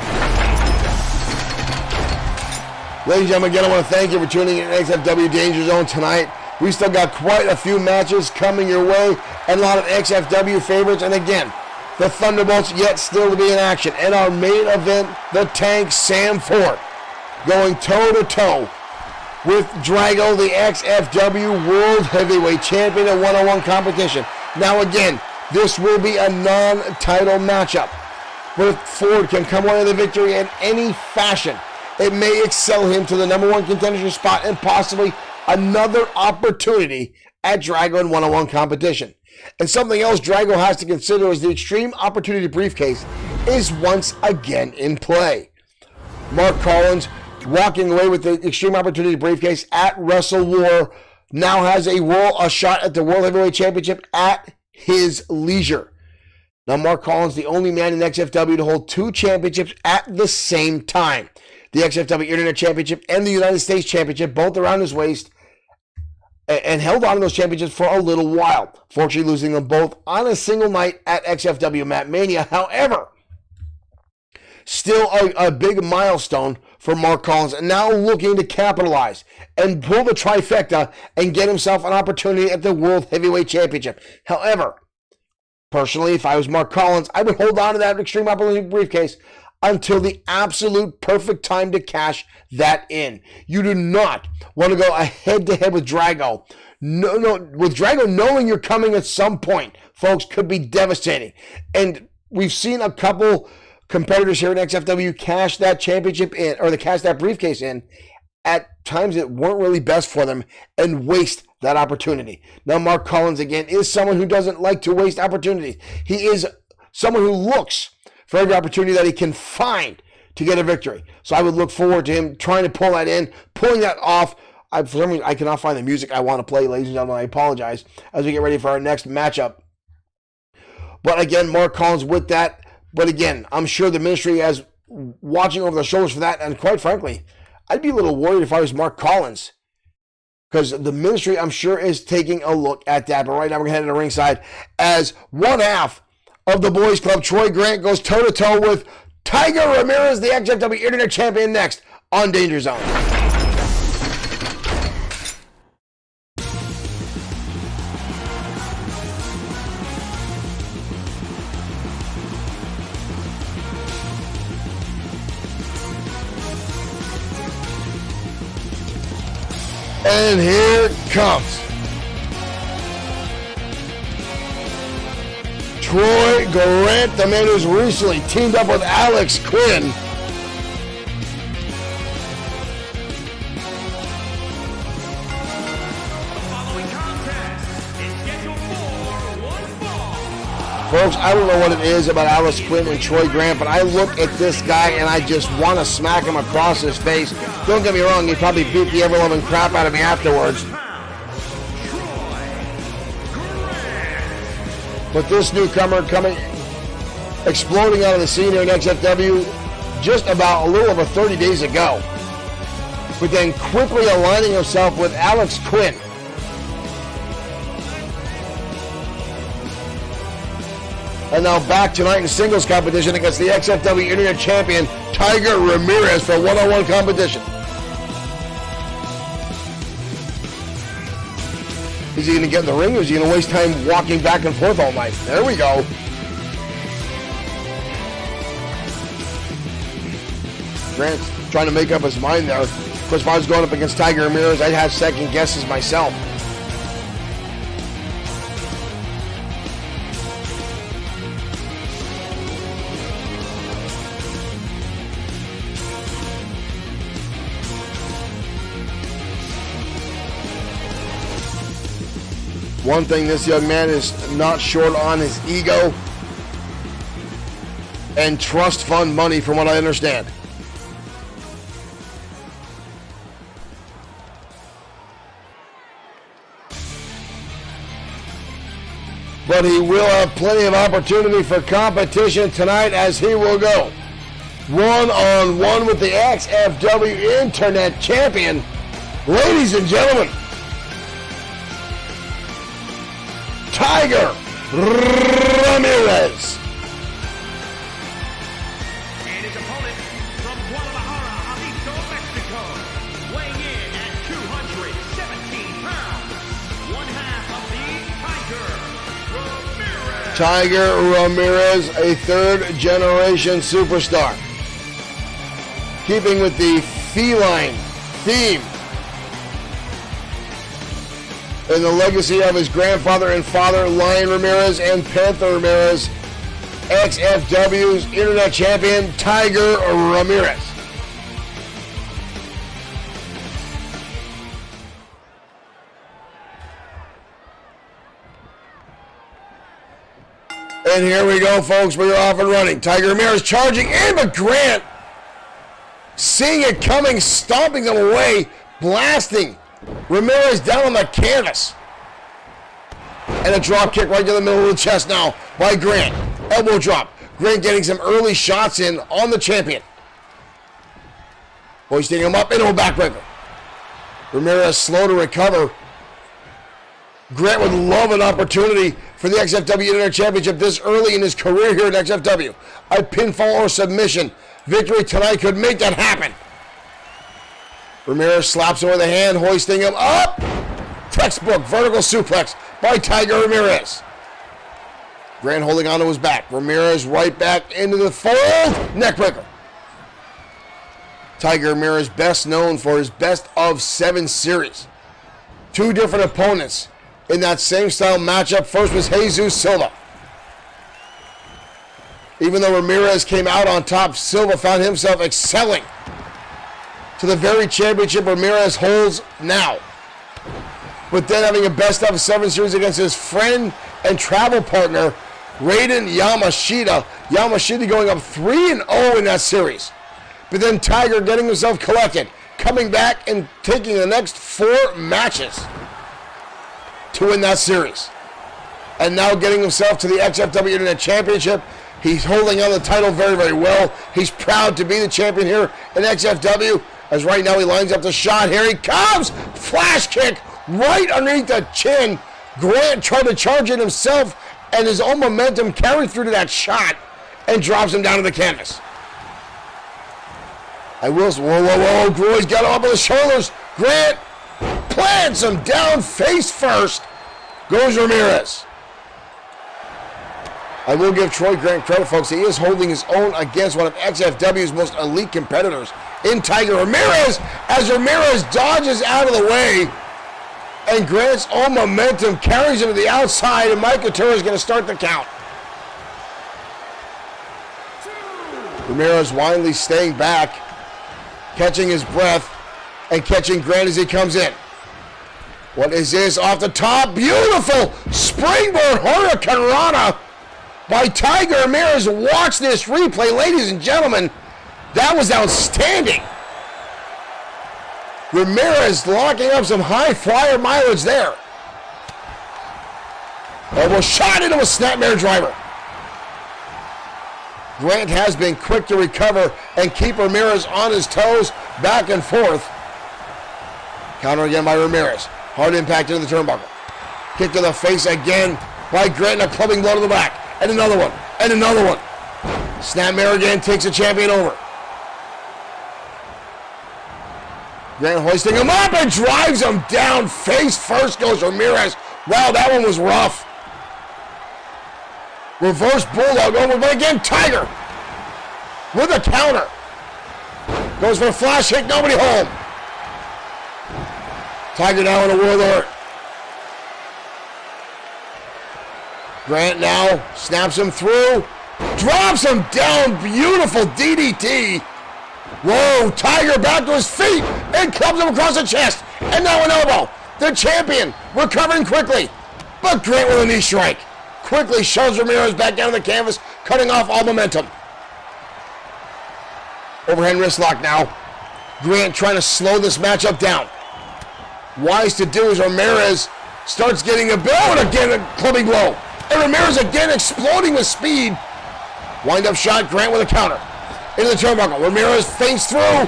Ladies and gentlemen, again, I want to thank you for tuning in to XFW Danger Zone tonight. We still got quite a few matches coming your way and a lot of XFW favorites. And again, the Thunderbolts yet still to be in action. And our main event, the Tank Sam Ford, going toe-to-toe with Drago, the XFW World Heavyweight Champion in one-on-one competition. Now again, this will be a non-title matchup, but if Ford can come away with a victory in any fashion, it may excel him to the number one contention spot and possibly another opportunity at Drago in one-on-one competition. And something else Drago has to consider is the Extreme Opportunity Briefcase is once again in play. Mark Collins, walking away with the Extreme Opportunity Briefcase at Wrestle War, now has a shot at the World Heavyweight Championship at his leisure. Now, Mark Collins, the only man in XFW to hold two championships at the same time. The XFW Internet Championship and the United States Championship, both around his waist, and held on to those championships for a little while. Fortunately, losing them both on a single night at XFW Mat Mania. However, still a big milestone for Mark Collins, and now looking to capitalize and pull the trifecta and get himself an opportunity at the World Heavyweight Championship. However, personally, if I was Mark Collins, I would hold on to that Extreme Opportunity Briefcase until the absolute perfect time to cash that in. You do not want to go head-to-head with Drago. No, with Drago knowing you're coming at some point, folks, could be devastating. And we've seen a couple competitors here in XFW cash that championship in, or cash that briefcase in, at times that weren't really best for them and waste that opportunity. Now, Mark Collins, again, is someone who doesn't like to waste opportunities. He is someone who looks for every opportunity that he can find to get a victory. So I would look forward to him trying to pull that in, pulling that off. For some reason, I cannot find the music I want to play, ladies and gentlemen. I apologize as we get ready for our next matchup. But again, Mark Collins with that. But again, I'm sure the ministry is watching over their shoulders for that. And quite frankly, I'd be a little worried if I was Mark Collins, because the ministry, I'm sure, is taking a look at that. But right now, we're going to head to the ringside as one half of the Boys Club, Troy Grant, goes toe-to-toe with Tiger Ramirez, the XFW Internet Champion, next on Danger Zone. And here it comes. Troy Grant, the man who's recently teamed up with Alex Quinn. The following contest is scheduled for one fall. Folks, I don't know what it is about Alex Quinn and Troy Grant, but I look at this guy and I just want to smack him across his face. Don't get me wrong, he probably beat the ever-loving crap out of me afterwards. But this newcomer exploding out of the scene here in XFW just about a little over 30 days ago. But then quickly aligning himself with Alex Quinn. And now back tonight in singles competition against the XFW Internet Champion, Tiger Ramirez, for one-on-one competition. Is he going to get in the ring, or is he going to waste time walking back and forth all night? There we go. Grant's trying to make up his mind there. Of course, if I was going up against Tiger Ramirez, I'd have second guesses myself. One thing this young man is not short on is ego and trust fund money, from what I understand. But he will have plenty of opportunity for competition tonight, as he will go one-on-one with the XFW Internet Champion. Ladies and gentlemen, Tiger Ramirez. And his opponent from Guadalajara, Jalisco, Mexico, weighing in at 217 pounds, one half of the Tiger Ramirez. Tiger Ramirez, a third-generation superstar. Keeping with the feline theme in the legacy of his grandfather and father, Lion Ramirez and Panther Ramirez, XFW's Internet Champion, Tiger Ramirez. And here we go, folks. We are off and running. Tiger Ramirez charging in, but Grant, seeing it coming, stomping them away, blasting Ramirez down on the canvas. And a drop kick right to the middle of the chest now by Grant. Elbow drop. Grant getting some early shots in on the champion. Hoisting him up into a backbreaker. Ramirez slow to recover. Grant would love an opportunity for the XFW Internet Championship this early in his career here at XFW. A pinfall or submission victory tonight could make that happen. Ramirez slaps him with a hand, hoisting him up. Textbook vertical suplex by Tiger Ramirez. Grant holding onto his back. Ramirez right back into the fold. Neckbreaker. Tiger Ramirez, best known for his best of 7 series. 2 different opponents in that same style matchup. First was Jesus Silva. Even though Ramirez came out on top, Silva found himself excelling to the very championship Ramirez holds now. But then having a best of 7 series against his friend and travel partner, Raiden Yamashita. Yamashita going up 3-0 in that series. But then Tiger getting himself collected, coming back and taking the next 4 matches to win that series. And now getting himself to the XFW Internet Championship. He's holding on the title very, very well. He's proud to be the champion here in XFW. As right now he lines up the shot. Here he comes! Flash kick right underneath the chin. Grant tried to charge it himself, and his own momentum carried through to that shot and drops him down to the canvas. Whoa. Groy's got him up on the shoulders. Grant plants him down face first. Goes Ramirez. I will give Troy Grant credit, folks. He is holding his own against one of XFW's most elite competitors in Tiger Ramirez, as Ramirez dodges out of the way, and Grant's own momentum carries him to the outside, and Mike Couture is going to start the count. Ramirez wildly staying back, catching his breath, and catching Grant as he comes in. What is this? Off the top, beautiful springboard Hurricane Rana by Tiger Ramirez. Watch this replay, ladies and gentlemen. That was outstanding. Ramirez locking up some high flyer mileage there. Elbow shot into a snapmare driver. Grant has been quick to recover and keep Ramirez on his toes, back and forth. Counter again by Ramirez. Hard impact into the turnbuckle. Kick to the face again by Grant, and a clubbing blow to the back. And another one. And another one. Snapmare again takes the champion over. Grant hoisting him up and drives him down. Face first goes Ramirez. Wow, that one was rough. Reverse Bulldog over, but again, Tiger with a counter. Goes for a flash hit, nobody home. Tiger now in a world alert. Grant now snaps him through, drops him down, beautiful DDT. Whoa, Tiger back to his feet and clubs him across the chest. And now an elbow. The champion recovering quickly, but Grant with a knee strike. Quickly shoves Ramirez back down to the canvas, cutting off all momentum. Overhand wrist lock now. Grant trying to slow this matchup down. Wise to do as Ramirez starts getting a bill, and again a clubbing blow. And Ramirez again exploding with speed. Wind up shot, Grant with a counter. Into the turnbuckle, Ramirez feints through.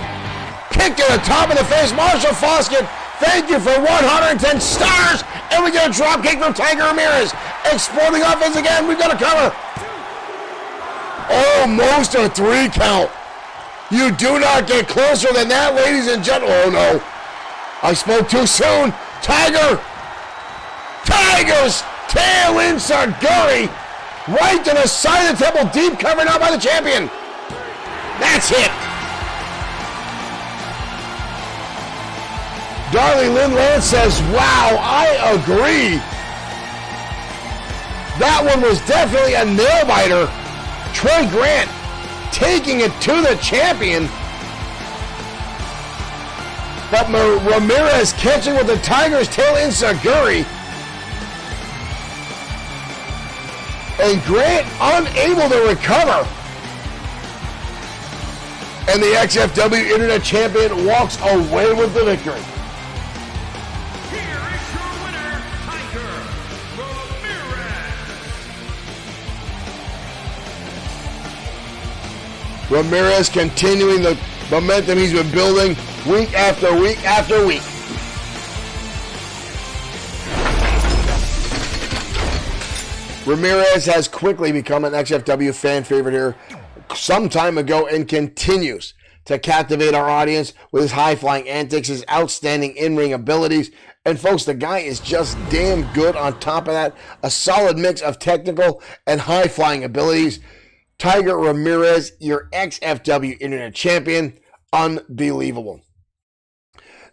Kick to the top of the face, Marshall Foskett. Thank you for 110 stars. And we get a drop kick from Tiger Ramirez. Exploding offense again, we've got a cover. Almost a 3 count. You do not get closer than that, ladies and gentlemen. Oh no, I spoke too soon. Tiger's tail insert Guri right to the side of the temple, deep cover now by the champion. That's it. Darlie Lynn Lance says, wow, I agree. That one was definitely a nail biter. Troy Grant taking it to the champion. But Ramirez catching with the Tiger's tail insaguri. And Grant unable to recover. And the XFW Internet Champion walks away with the victory. Here is your winner, Tiger Ramirez. Ramirez continuing the momentum he's been building week after week after week. Ramirez has quickly become an XFW fan favorite here some time ago and continues to captivate our audience with his high-flying antics, his outstanding in-ring abilities. And folks, the guy is just damn good on top of that. A solid mix of technical and high-flying abilities. Tiger Ramirez, your XFW Internet Champion. Unbelievable.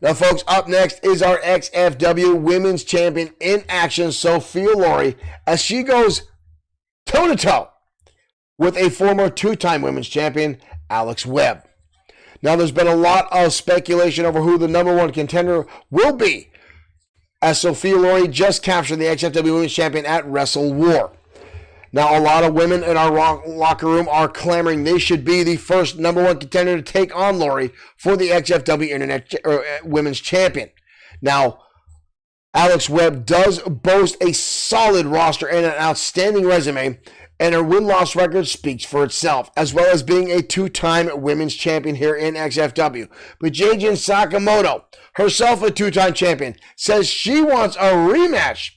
Now, folks, up next is our XFW Women's Champion in action, Sophia Laurie, as she goes toe-to-toe with a former 2-time Women's Champion, Alex Webb. Now, there's been a lot of speculation over who the number 1 contender will be, as Sophia Laurie just captured the XFW Women's Champion at Wrestle War. Now, a lot of women in our locker room are clamoring they should be the first number 1 contender to take on Laurie for the XFW Internet Women's Champion. Now, Alex Webb does boast a solid roster and an outstanding resume, and her win-loss record speaks for itself, as well as being a 2-time Women's Champion here in XFW. But Jajin Sakamoto, herself a 2-time champion, says she wants a rematch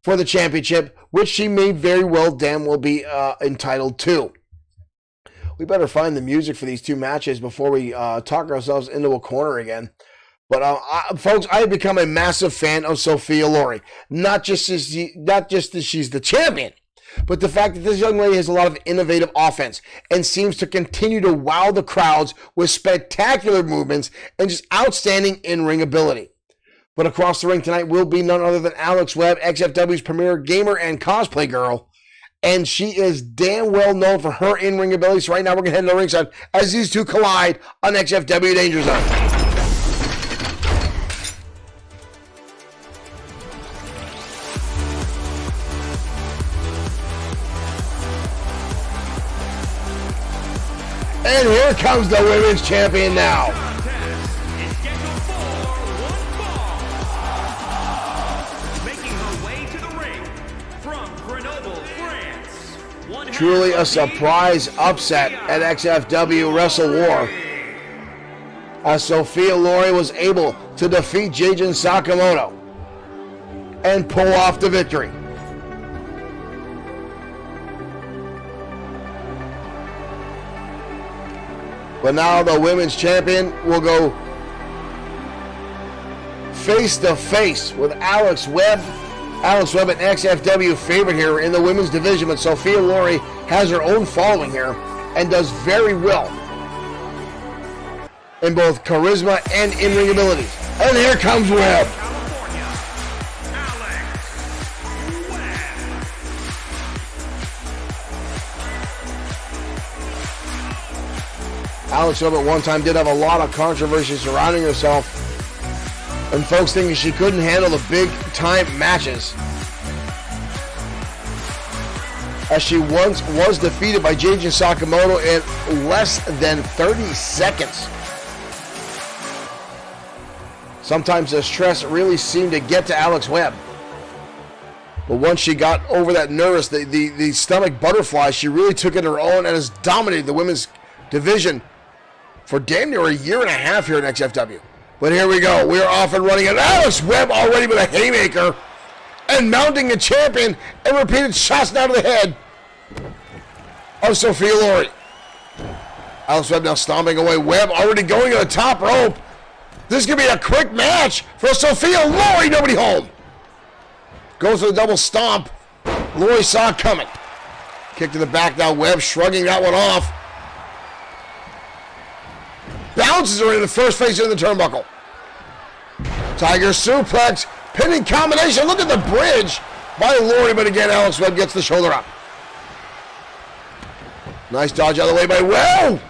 for the championship, which she may very well damn well be entitled to. We better find the music for these 2 matches before we talk ourselves into a corner again. But folks, I have become a massive fan of Sophia Laurie. Not just that she's the champion, but the fact that this young lady has a lot of innovative offense and seems to continue to wow the crowds with spectacular movements and just outstanding in-ring ability. But across the ring tonight will be none other than Alex Webb, XFW's premier gamer and cosplay girl. And she is damn well known for her in-ring abilities. So right now we're going to head to the ringside as these 2 collide on XFW Danger Zone. And here comes the Women's Champion now. Truly a surprise upset at XFW Wrestle War, as Sophia Laurie was able to defeat Jajin Sakamoto and pull off the victory. But now the women's champion will go face-to-face with Alex Webb. Alex Webb, an XFW favorite here in the women's division, but Sophia Laurie has her own following here and does very well in both charisma and in-ring abilities. And here comes Webb. California, Alex Webb. Alex Webb at one time did have a lot of controversy surrounding herself, and folks thinking she couldn't handle the big-time matches, as she once was defeated by J.J. Sakamoto in less than 30 seconds. Sometimes the stress really seemed to get to Alex Webb. But once she got over that nervous, the stomach butterfly, she really took it her own and has dominated the women's division for damn near a year and a half here in XFW. But here we go. We're off and running. And Alex Webb already with a haymaker and mounting the champion and repeated shots down to the head of Sophia Laurie. Alex Webb now stomping away. Webb already going to the top rope. This could be a quick match for Sophia Laurie. Nobody home. Goes for the double stomp. Laurie saw it coming. Kick to the back now. Webb shrugging that one off. Bounces her in the first face in the turnbuckle. Tiger suplex. Pinning combination. Look at the bridge by Laurie, but again, Alex Webb gets the shoulder up. Nice dodge out of the way by Webb.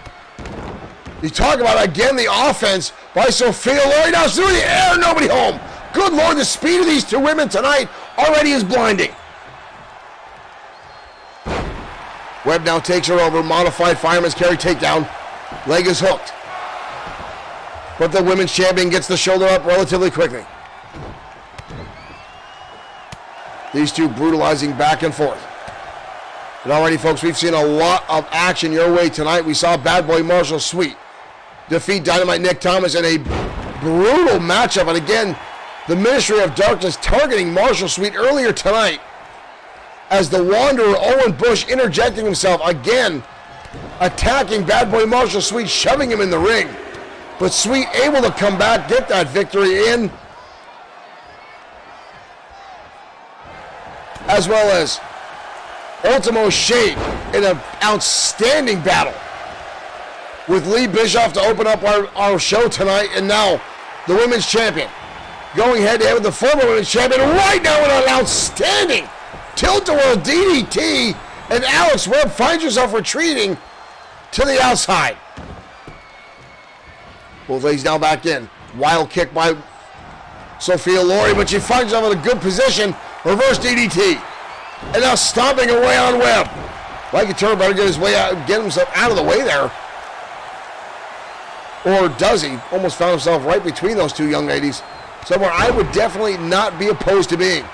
You talk about, again, the offense by Sophia Laurie. Now through the air, nobody home. Good Lord, the speed of these two women tonight already is blinding. Webb now takes her over. Modified fireman's carry takedown. Leg is hooked. But the women's champion gets the shoulder up relatively quickly. These two brutalizing back and forth. And already, folks, we've seen a lot of action your way tonight. We saw Bad Boy Marshall Sweet defeat Dynamite Nick Thomas in a brutal matchup. And again, the Ministry of Darkness targeting Marshall Sweet earlier tonight as the Wanderer Owen Bush interjecting himself again, attacking Bad Boy Marshall Sweet, shoving him in the ring. But Sweet able to come back, get that victory in, as well as Ultimo Shade in an outstanding battle with Lee Bischoff to open up our show tonight. And now the women's champion going head to head with the former women's champion right now in an outstanding tilt-a-whirl DDT, and Alex Webb finds herself retreating to the outside. Both ladies now back in. Wild kick by Sophia Laurie, but she finds herself in a good position. Reverse DDT. And now stomping away on Webb. Mikey Turner better get his way out, get himself out of the way there. Or does he? Almost found himself right between those two young ladies. Somewhere I would definitely not be opposed to being.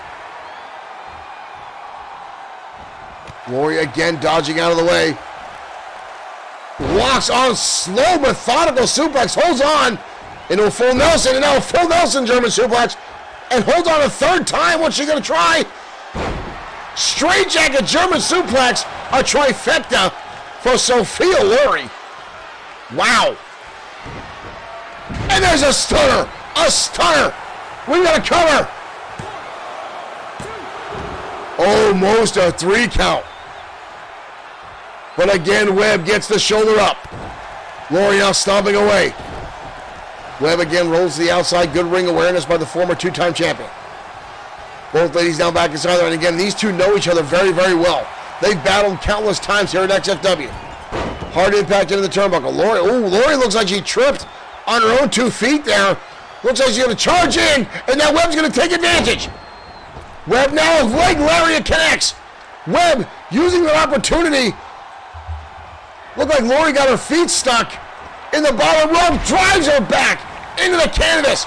Laurie again dodging out of the way. Walks on, slow, methodical suplex, holds on into a full Nelson, and now a full Nelson German suplex, and holds on a third time. What's she going to try? Straight jacket German suplex, a trifecta for Sophia Laurie. Wow. And there's a stunner, a stunner. We got a cover. Almost a 3 count. But again, Webb gets the shoulder up. Laurie now stomping away. Webb again rolls to the outside. Good ring awareness by the former 2-time champion. Both ladies now back inside there. And again, these two know each other very, very well. They've battled countless times here at XFW. Hard impact into the turnbuckle. Laurie looks like she tripped on her own 2 feet there. Looks like she's going to charge in. And now Webb's going to take advantage. Webb now, leg lariat connects. Webb using the opportunity. Looked like Laurie got her feet stuck in the bottom rope, drives her back into the canvas.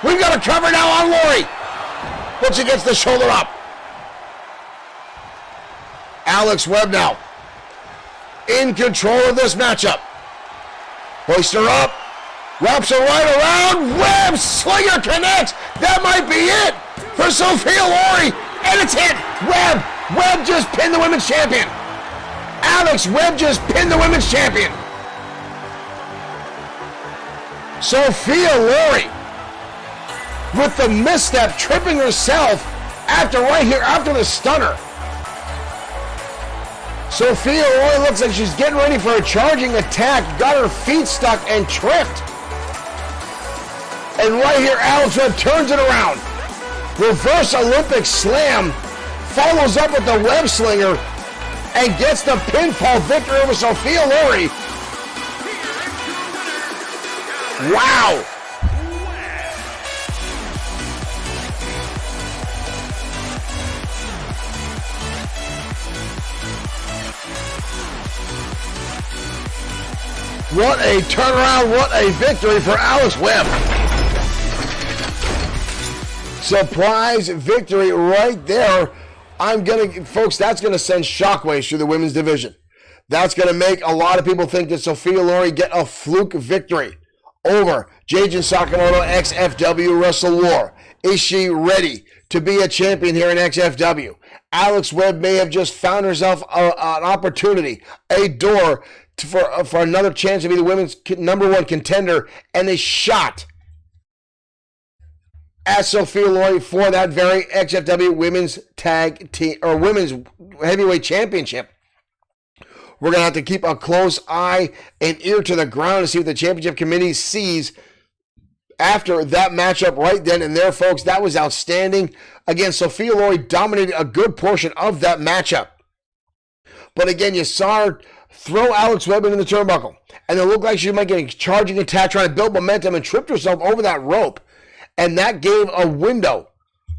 We've got a cover now on Laurie, but she gets the shoulder up. Alex Webb now in control of this matchup. Hoists her up, wraps her right around. Webb, slinger connects. That might be it for Sophia Laurie, and it's hit. Webb just pinned the women's champion. Alex Webb just pinned the women's champion. Sophia Lory with the misstep, tripping herself after the stunner. Sophia Lory looks like she's getting ready for a charging attack, got her feet stuck and tripped. And right here, Alex Webb turns it around. Reverse Olympic slam, follows up with the web slinger, and gets the pinfall victory over Sophia Lory. Wow. What a turnaround, what a victory for Alex Webb. Surprise victory right there. Folks, that's gonna send shockwaves through the women's division. That's gonna make a lot of people think that Sophia Lory get a fluke victory over Jajin Sakamoto, XFW Wrestle War. Is she ready to be a champion here in XFW? Alex Webb may have just found herself an opportunity, a door for another chance to be the women's #1 contender, and a shot at Sophia Lory for that very XFW Women's Tag Team or Women's Heavyweight Championship. We're going to have to keep a close eye and ear to the ground to see what the championship committee sees after that matchup right then and there, folks. That was outstanding. Again, Sophia Lory dominated a good portion of that matchup. But again, you saw her throw Alex Webb into the turnbuckle, and it looked like she might get a charging attack, trying to build momentum, and tripped herself over that rope. And that gave a window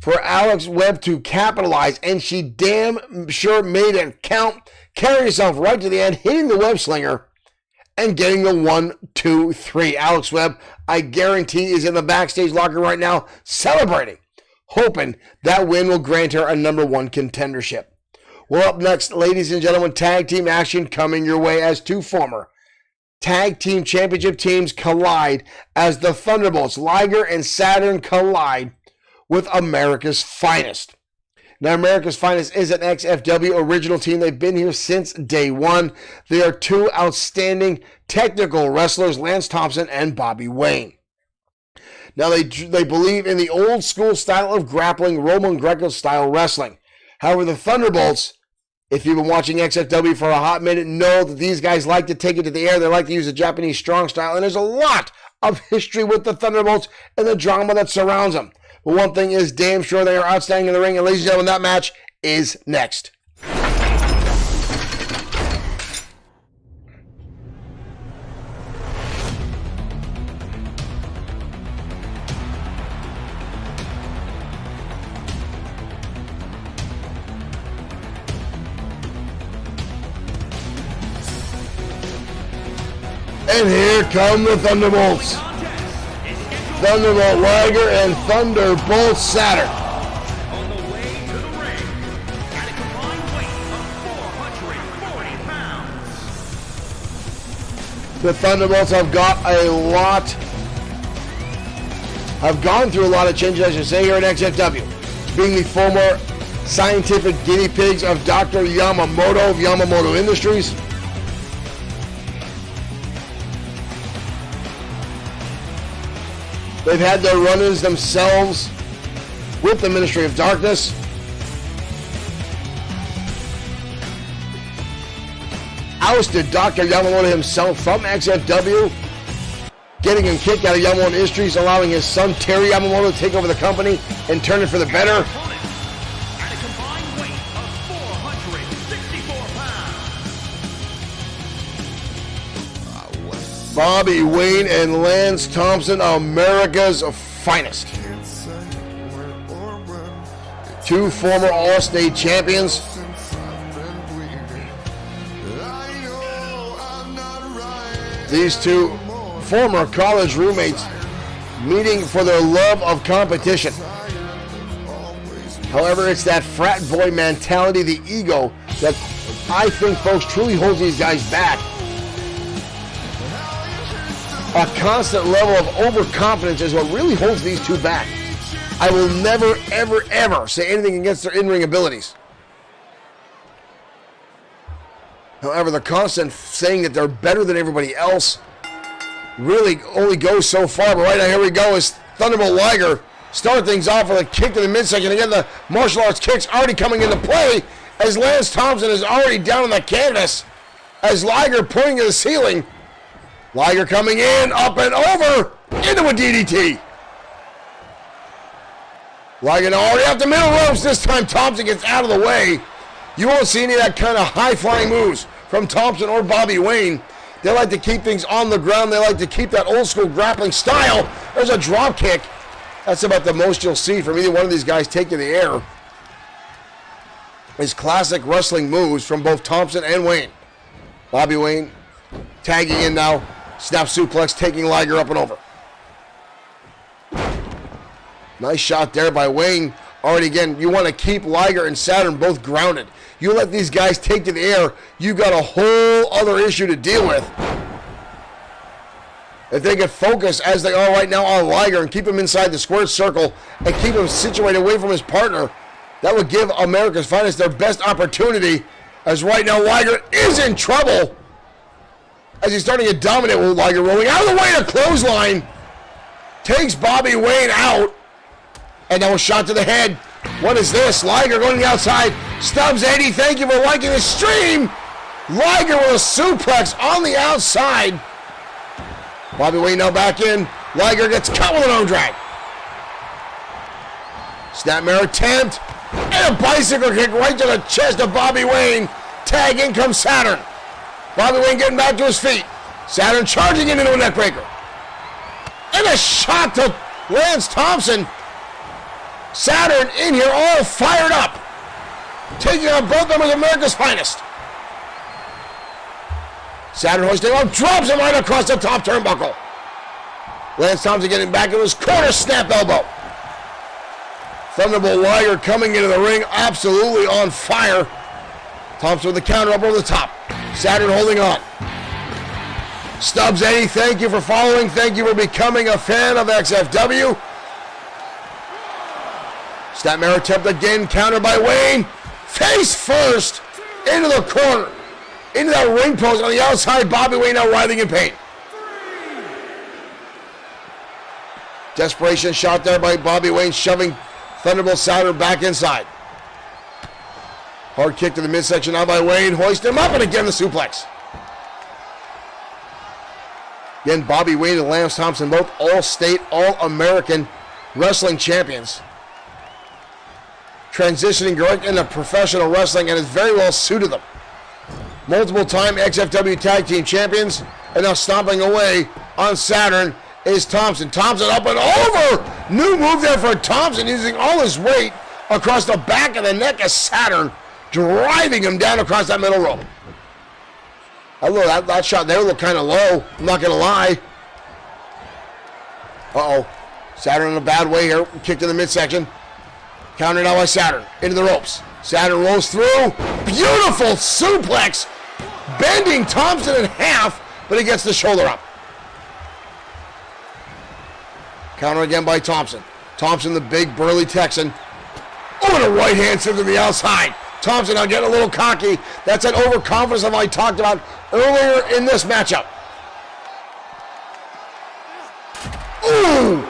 for Alex Webb to capitalize, and she damn sure made it count, carrying herself right to the end, hitting the web slinger, and getting the 1, 2, 3. Alex Webb, I guarantee, is in the backstage locker right now celebrating, hoping that win will grant her a #1 contendership. Well, up next, ladies and gentlemen, tag team action coming your way as two former tag team championship teams collide as the Thunderbolts, Liger and Saturn, collide with America's Finest. Now, America's Finest is an XFW original team. They've been here since day one. They are two outstanding technical wrestlers, Lance Thompson and Bobby Wayne. Now, they believe in the old school style of grappling, Roman Greco style wrestling. However, the Thunderbolts, if you've been watching XFW for a hot minute, know that these guys like to take it to the air. They like to use the Japanese strong style, and there's a lot of history with the Thunderbolts and the drama that surrounds them. But one thing is damn sure, they are outstanding in the ring, and ladies and gentlemen, that match is next. And here come the Thunderbolts. Thunderbolt Liger and Thunderbolt Saturn. On the way to the ring, at a combined weight of 440 pounds. The Thunderbolts have gone through a lot of changes, I should say, here at XFW. Being the former scientific guinea pigs of Dr. Yamamoto of Yamamoto Industries. They've had their run-ins themselves with the Ministry of Darkness. Ousted Dr. Yamamoto himself from XFW, getting him kicked out of Yamamoto Industries, allowing his son Terry Yamamoto to take over the company and turn it for the better. At a combined weight of 464 pounds. Bobby Wayne and Lance Thompson, America's Finest. Two former All-State champions. These two former college roommates meeting for their love of competition. However, it's that frat boy mentality, the ego, that I think, folks, truly holds these guys back. A constant level of overconfidence is what really holds these two back. I will never, ever, ever say anything against their in-ring abilities. However, the constant saying that they're better than everybody else really only goes so far. But right now, here we go, as Thunderbolt Liger start things off with a kick to the midsection. Again, the martial arts kicks already coming into play as Lance Thompson is already down on the canvas as Liger pointing to the ceiling. Liger coming in, up and over, into a DDT. Liger now already off the middle ropes. This time Thompson gets out of the way. You won't see any of that kind of high-flying moves from Thompson or Bobby Wayne. They like to keep things on the ground. They like to keep that old-school grappling style. There's a drop kick. That's about the most you'll see from either one of these guys take to the air. His classic wrestling moves from both Thompson and Wayne. Bobby Wayne tagging in now. Snap suplex, taking Liger up and over. Nice shot there by Wayne. Already again, you want to keep Liger and Saturn both grounded. You let these guys take to the air, you got a whole other issue to deal with. If they could focus as they are right now on Liger and keep him inside the squared circle and keep him situated away from his partner, that would give America's Finest their best opportunity, as right now Liger is in trouble as he's starting to dominate with Liger rolling out of the way to clothesline. Takes Bobby Wayne out. And now a shot to the head. What is this? Liger going to the outside. Stubbs 80, thank you for liking the stream. Liger with a suplex on the outside. Bobby Wayne now back in. Liger gets cut with an arm drag. Snapmare attempt. And a bicycle kick right to the chest of Bobby Wayne. Tag, in comes Saturn. Bobby Wayne getting back to his feet. Saturn charging into a neckbreaker. And a shot to Lance Thompson. Saturn in here all fired up. Taking on both members of America's Finest. Saturn hoisting up, drops him right across the top turnbuckle. Lance Thompson getting back in his corner, snap elbow. Thunderbolt Liger coming into the ring, absolutely on fire. Thompson with the counter up over the top. Saturn holding on. Stubbs 80, thank you for following. Thank you for becoming a fan of XFW. Snapmare attempt again, countered by Wayne. Face first into the corner. Into that ring post on the outside. Bobby Wayne now writhing in pain. Desperation shot there by Bobby Wayne, shoving Thunderbolt Saturn back inside. Hard kick to the midsection now by Wayne. Hoist him up, and again the suplex. Again, Bobby Wayne and Lance Thompson, both All-State, All-American wrestling champions. Transitioning direct into professional wrestling, and is very well suited them. Multiple-time XFW Tag Team Champions, and now stomping away on Saturn is Thompson. Thompson up and over! New move there for Thompson, using all his weight across the back of the neck of Saturn, driving him down across that middle rope. That shot there looked kind of low, I'm not going to lie. Uh-oh. Saturn in a bad way here. Kick to the midsection. Countered now by Saturn. Into the ropes. Saturn rolls through. Beautiful suplex. Bending Thompson in half, but he gets the shoulder up. Counter again by Thompson. Thompson, the big burly Texan. Oh, and a right hand to the outside. Thompson now getting a little cocky. That's that overconfidence that I talked about earlier in this matchup. Ooh!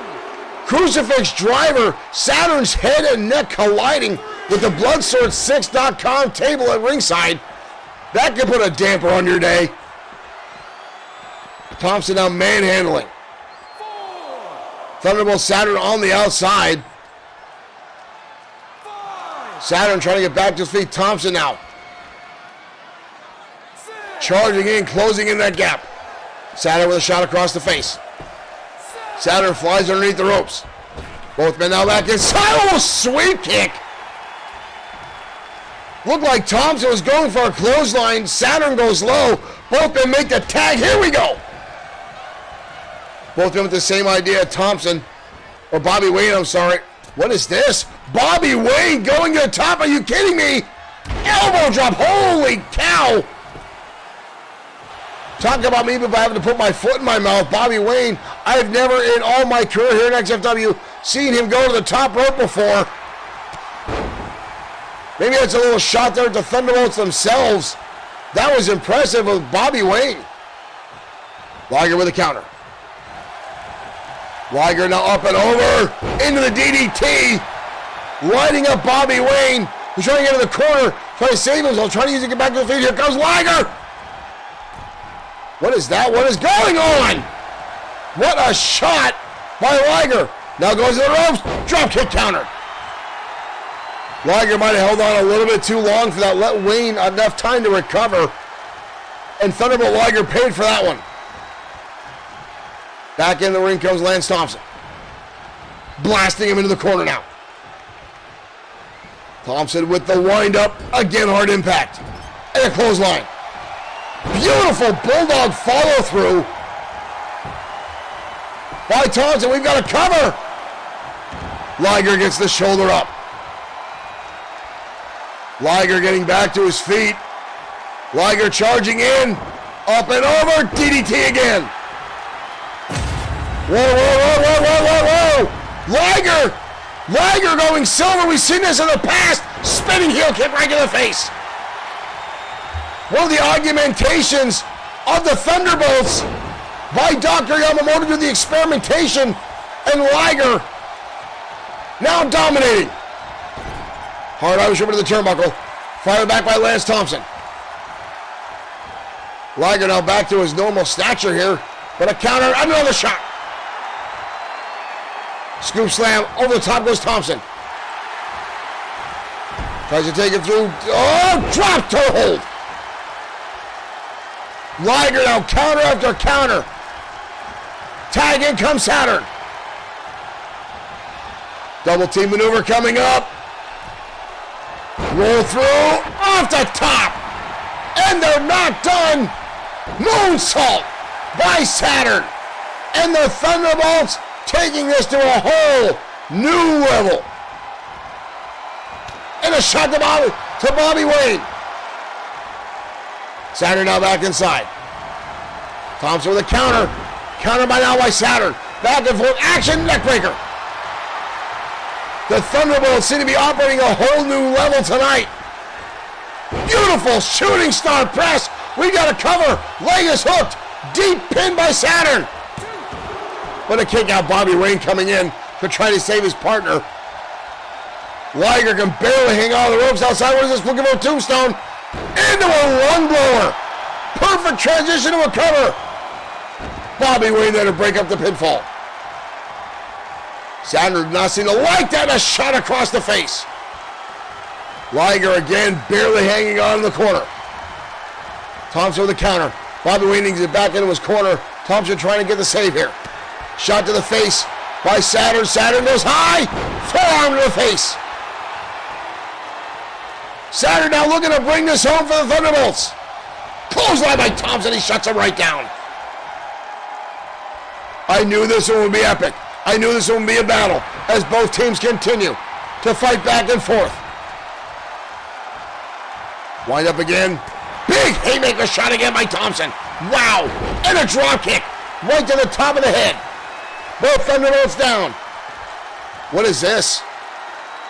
Crucifix driver. Saturn's head and neck colliding with the Bloodsword6.com table at ringside. That could put a damper on your day. Thompson now manhandling. Thunderbolt Saturn on the outside. Saturn trying to get back to his feet. Thompson now charging in, closing in that gap. Saturn with a shot across the face. Saturn flies underneath the ropes. Both men now back inside. Oh, sweep kick. Looked like Thompson was going for a clothesline. Saturn goes low. Both men make the tag. Here we go. Both men with the same idea. Thompson, or Bobby Wayne, I'm sorry. What is this? Bobby Wayne going to the top. Are you kidding me? Elbow drop. Holy cow. Talk about me by having to put my foot in my mouth. Bobby Wayne, I've never in all my career here in XFW seen him go to the top rope before. Maybe that's a little shot there at the Thunderbolts themselves. That was impressive with Bobby Wayne. Liger with a counter. Liger now up and over into the DDT. Lighting up Bobby Wayne. He's trying to get in the corner. Trying to save himself. Trying to use it to get back to the feet. Here comes Liger. What is that? What is going on? What a shot by Liger. Now goes to the ropes. Drop kick counter. Liger might have held on a little bit too long for that. Let Wayne enough time to recover. And Thunderbolt Liger paid for that one. Back in the ring comes Lance Thompson. Blasting him into the corner now. Thompson with the wind-up. Again, hard impact. And a clothesline. Beautiful Bulldog follow-through by Thompson. We've got a cover. Liger gets the shoulder up. Liger getting back to his feet. Liger charging in. Up and over. DDT again. Whoa, whoa, whoa, whoa, whoa, whoa, whoa. Liger going silver. We've seen this in the past. Spinning heel kick right to the face. One of the augmentations of the Thunderbolts by Dr. Yamamoto to the experimentation, and Liger now dominating. Hard Irish over to the turnbuckle. Fired back by Lance Thompson. Liger now back to his normal stature here, but a counter, another shot. Scoop slam, over the top goes Thompson. Tries to take it through. Oh, drop toe hold. Liger now counter after counter. Tag in comes Saturn. Double team maneuver coming up. Roll through, off the top. And they're not done. Moonsault by Saturn. And the Thunderbolts taking this to a whole new level. And a shot to Bobby Wayne. Saturn now back inside. Thompson with a counter. Counter by now by Saturn. Back and forth. Action neckbreaker. The Thunderbolts seem to be operating a whole new level tonight. Beautiful shooting star press. We got a cover. Leg is hooked. Deep pin by Saturn. What a kick out. Bobby Wayne coming in to try to save his partner. Liger can barely hang on the ropes outside. What is this? Looking for a tombstone. Into a lung blower. Perfect transition to a cover. Bobby Wayne there to break up the pinfall. Saturn did not seem to like that. A shot across the face. Liger again barely hanging on in the corner. Thompson with a counter. Bobby Wayne needs it back into his corner. Thompson trying to get the save here. Shot to the face by Saturn. Saturn goes high. Forearm to the face. Saturn now looking to bring this home for the Thunderbolts. Clothesline by Thompson. He shuts him right down. I knew this one would be epic. I knew this one would be a battle as both teams continue to fight back and forth. Wind up again. Big haymaker shot again by Thompson. Wow. And a drop kick right to the top of the head. Both Thunderbolts down. What is this?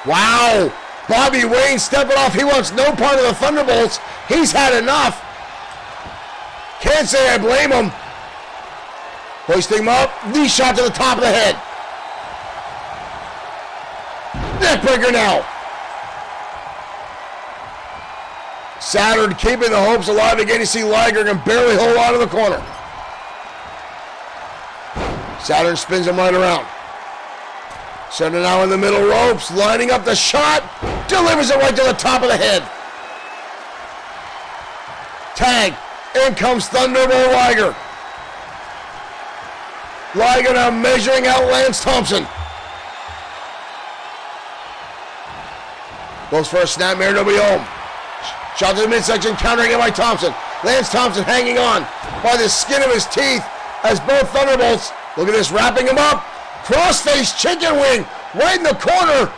Wow. Bobby Wayne stepping off. He wants no part of the Thunderbolts. He's had enough. Can't say I blame him. Hoisting him up. Knee shot to the top of the head. Neckbreaker now. Saturn keeping the hopes alive again. You see Liger can barely hold on to the corner. Saturn spins him right around. Saturn now in the middle ropes, lining up the shot. Delivers it right to the top of the head. Tag. In comes Thunderbolt Liger. Liger now measuring out Lance Thompson. Goes for a snapmare, nobody home. Shot to the midsection, countering it by Thompson. Lance Thompson hanging on by the skin of his teeth as both Thunderbolts, look at this, wrapping him up. Crossface chicken wing right in the corner.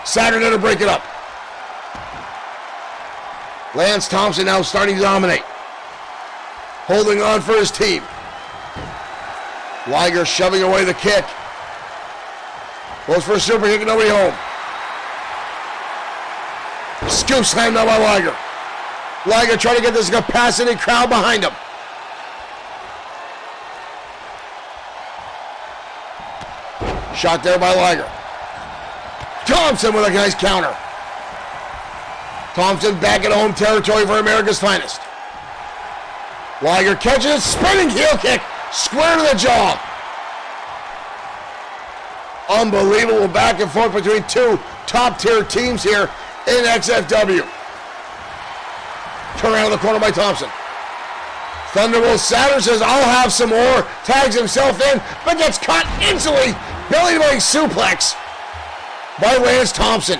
Saturn to break it up. Lance Thompson now starting to dominate. Holding on for his team. Liger shoving away the kick. Goes for a super kick, nobody home. Scoop slam now by Liger. Liger trying to get this capacity crowd behind him. Shot there by Liger. Thompson with a nice counter. Thompson back at home territory for America's Finest. Liger catches, spinning heel kick, square to the jaw. Unbelievable back and forth between two top-tier teams here in XFW. Turn around the corner by Thompson. Thunderbolt Saturn says, I'll have some more. Tags himself in, but gets caught instantly. Belly-to-belly suplex by Lance Thompson.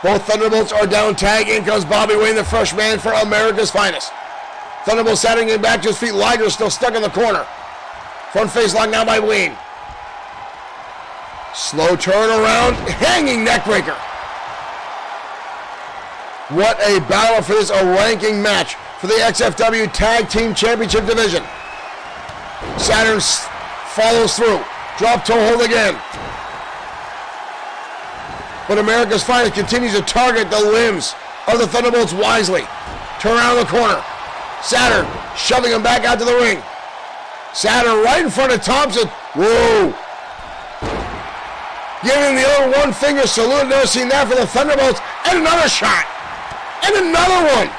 Both Thunderbolts are down. Tag in comes Bobby Wayne, the fresh man for America's Finest. Thunderbolt Saturn getting back to his feet. Liger still stuck in the corner. Front face lock now by Wayne. Slow turn around, hanging neckbreaker. What a battle for this ranking match for the XFW Tag Team Championship Division. Saturn follows through. Drop toe hold again. But America's Finest continues to target the limbs of the Thunderbolts wisely. Turn around the corner. Saturn shoving him back out to the ring. Saturn right in front of Thompson. Whoa. Giving the other one finger salute. Never seen that for the Thunderbolts. And another shot. And another one.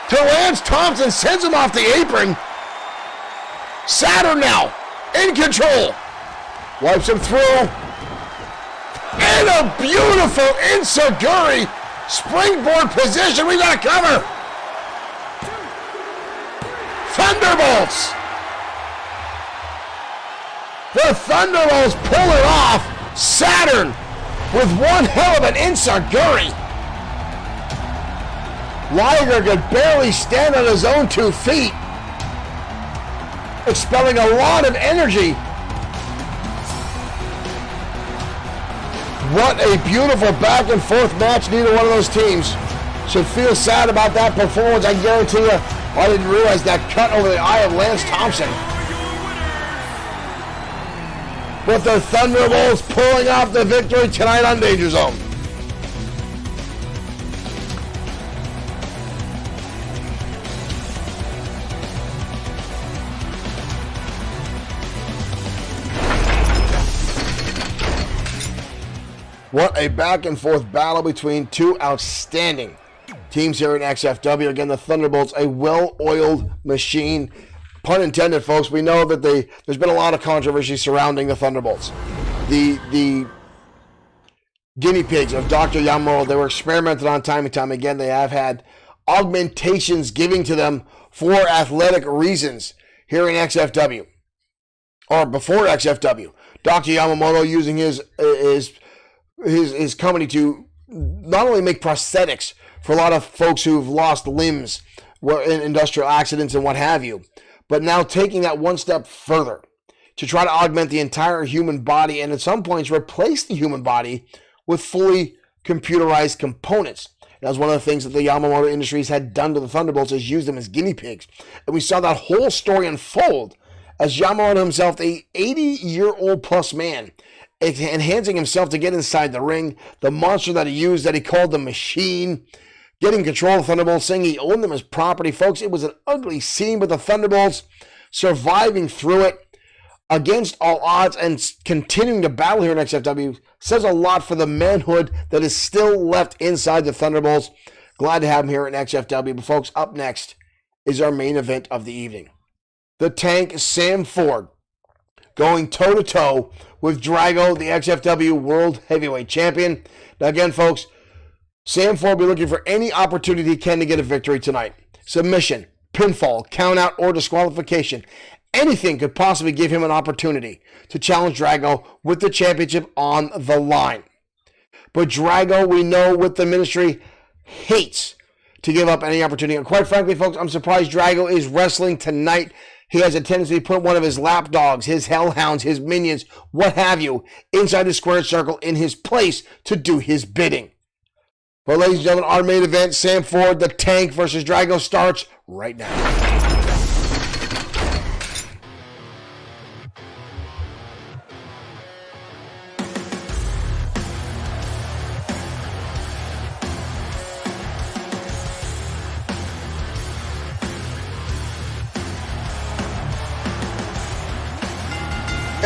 To Lance Thompson, sends him off the apron. Saturn now in control. Wipes him through. And a beautiful Enziguri springboard position. We got a cover. Thunderbolts. The Thunderbolts pull it off. Saturn with one hell of an Enziguri. Liger could barely stand on his own 2 feet, expelling a lot of energy. What a beautiful back and forth match. Neither one of those teams should feel sad about that performance. I guarantee you, I didn't realize that cut over the eye of Lance Thompson. But the Thunderbolts pulling off the victory tonight on Danger Zone. What a back and forth battle between two outstanding teams here in XFW. Again, the Thunderbolts, a well-oiled machine. Pun intended, folks. We know that there's been a lot of controversy surrounding the Thunderbolts. The guinea pigs of Dr. Yamamoto, they were experimented on time and time again. They have had augmentations given to them for athletic reasons here in XFW. Or before XFW. Dr. Yamamoto using his company to not only make prosthetics for a lot of folks who've lost limbs in industrial accidents and what have you, but now taking that one step further to try to augment the entire human body and at some points replace the human body with fully computerized components. That was one of the things that the Yamamoto Industries had done to the Thunderbolts, is use them as guinea pigs. And we saw that whole story unfold as Yamamoto himself, the 80-year-old plus man, enhancing himself to get inside the ring, the monster that he used, that he called the Machine, getting control of the Thunderbolts, saying he owned them as property. Folks, it was an ugly scene, but the Thunderbolts surviving through it against all odds and continuing to battle here in XFW says a lot for the manhood that is still left inside the Thunderbolts. Glad to have them here in XFW. But folks, up next is our main event of the evening. The Tank, Sam Ford, going toe-to-toe with Drago, the XFW World Heavyweight Champion. Now again, folks, Sam Ford will be looking for any opportunity he can to get a victory tonight. Submission, pinfall, countout, or disqualification. Anything could possibly give him an opportunity to challenge Drago with the championship on the line. But Drago, we know with the ministry, hates to give up any opportunity. And quite frankly, folks, I'm surprised Drago is wrestling tonight. He has a tendency to put one of his lapdogs, his hellhounds, his minions, what have you, inside the squared circle in his place to do his bidding. But ladies and gentlemen, our main event, Sam Ford, the Tank versus Drago, starts right now.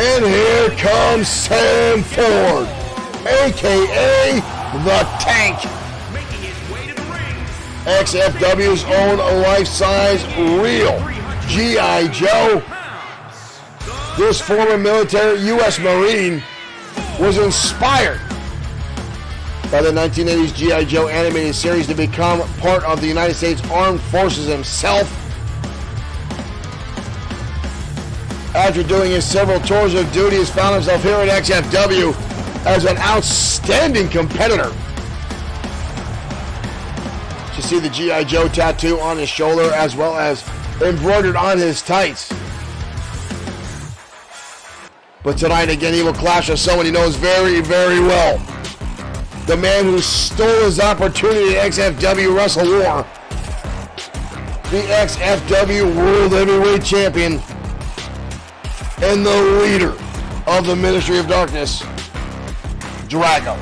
And here comes Sam Ford, a.k.a. The Tank. Making his way to the ring. XFW's own life-size real G.I. Joe. This former military U.S. Marine was inspired by the 1980s G.I. Joe animated series to become part of the United States Armed Forces himself. After doing his several tours of duty, he's found himself here at XFW as an outstanding competitor. You see the G.I. Joe tattoo on his shoulder as well as embroidered on his tights. But tonight again he will clash with someone he knows very, very well. The man who stole his opportunity at XFW Wrestle War. The XFW World Heavyweight Champion and the leader of the Ministry of Darkness, Drago.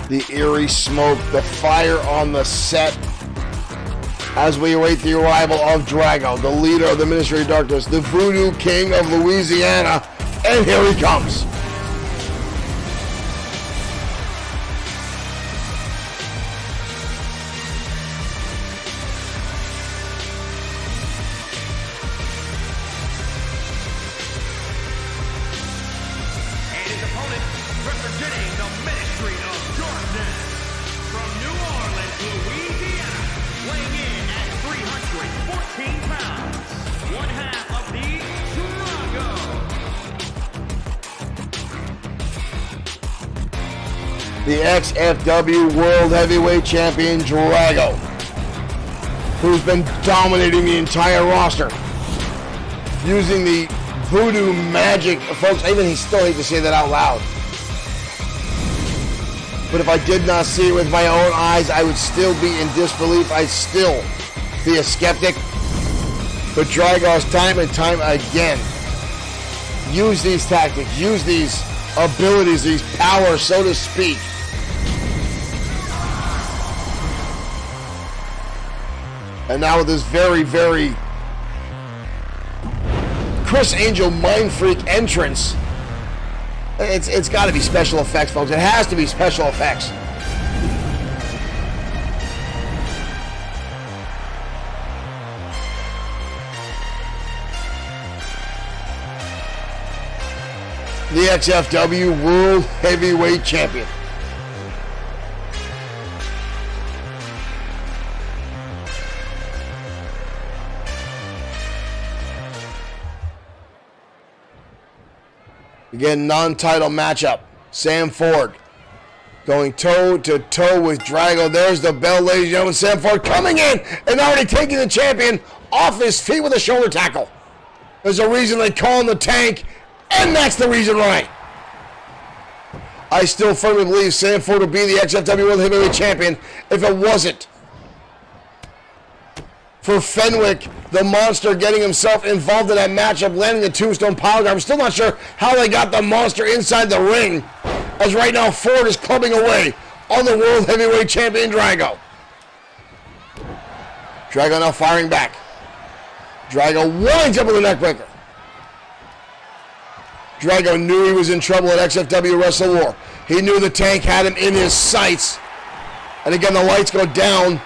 The eerie smoke, the fire on the set as we await the arrival of Drago, the leader of the Ministry of Darkness, the Voodoo King of Louisiana, and here he comes. And his opponent, representing the Ministry of Darkness, from New Orleans, Louisiana, weighing in at 314 pounds, one half of the Drago. The XFW World Heavyweight Champion, Drago, who's been dominating the entire roster, using the voodoo magic. Folks, I even still hate to say that out loud. But if I did not see it with my own eyes, I would still be in disbelief. I'd still be a skeptic. But Drago's time and time again use these tactics, use these abilities, these powers, so to speak. And now with this very, very Chris Angel Mind Freak entrance, it's got to be special effects, folks. It has to be special effects. The XFW World Heavyweight Champion. Again, non-title matchup. Sam Ford going toe-to-toe with Drago. There's the bell, ladies and gentlemen. Sam Ford coming in and already taking the champion off his feet with a shoulder tackle. There's a reason they call him the Tank, and that's the reason why. I still firmly believe Sam Ford would be the XFW World Heavyweight Champion if it wasn't for Fenwick, the Monster, getting himself involved in that matchup, landing the Tombstone Piledriver. I'm still not sure how they got the Monster inside the ring, as right now Ford is clubbing away on the World Heavyweight Champion, Drago. Drago now firing back. Drago winds up with a neckbreaker. Drago knew he was in trouble at XFW Wrestle War. He knew the Tank had him in his sights. And again, the lights go down,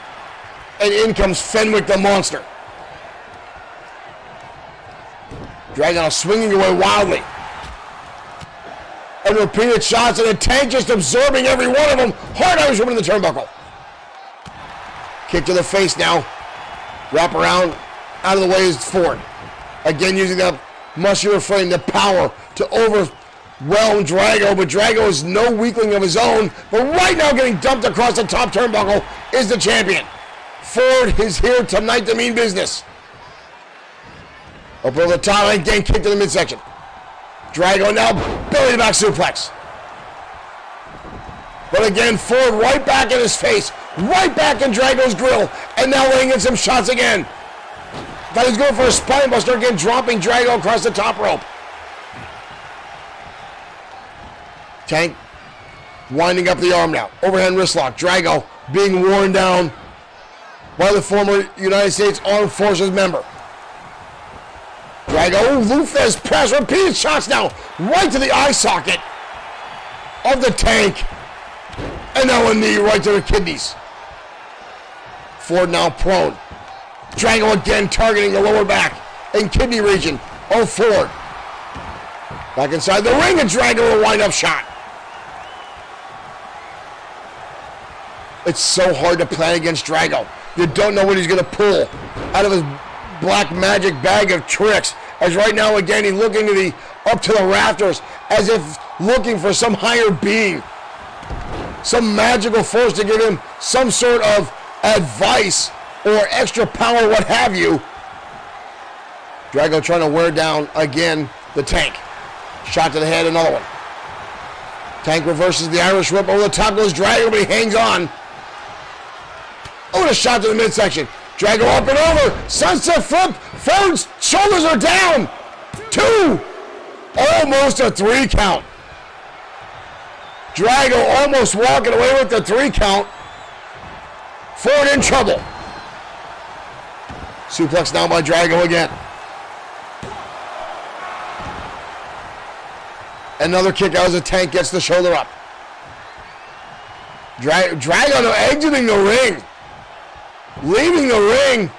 and in comes Fenwick the Monster. Drago swinging away wildly. And repeated shots, and the Tank just absorbing every one of them. Hard Irish whip in the turnbuckle. Kick to the face now. Wrap around. Out of the way is Ford. Again using that muscular frame, the power to overwhelm Drago. But Drago is no weakling of his own. But right now getting dumped across the top turnbuckle is the champion. Ford is here tonight to mean business. Up over the top, and again kick to the midsection. Drago now belly to back suplex. But again, Ford right back in his face, right back in Drago's grill, and now laying in some shots again. Thought he was going for a spine buster again, dropping Drago across the top rope. Tank winding up the arm now. Overhand wrist lock. Drago being worn down by the former United States Armed Forces member. Drago, Lufez press, repeated shots now, right to the eye socket of the Tank. And now a knee right to the kidneys. Ford now prone. Drago again targeting the lower back and kidney region of Ford. Back inside the ring, and Drago a wind-up shot. It's so hard to plan against Drago. You don't know what he's going to pull out of his black magic bag of tricks. As right now, again, he's looking to up to the rafters as if looking for some higher being, some magical force to give him some sort of advice or extra power, what have you. Drago trying to wear down again the Tank. Shot to the head, another one. Tank reverses the Irish whip. Over the top goes Drago, but he hangs on. Oh, and a shot to the midsection. Drago up and over. Sunset flip. Ford's shoulders are down. 2. Almost a 3 count. Drago almost walking away with the 3 count. Ford in trouble. Suplex down by Drago again. Another kick out as the Tank gets the shoulder up. Drago exiting the ring. Leaving the ring.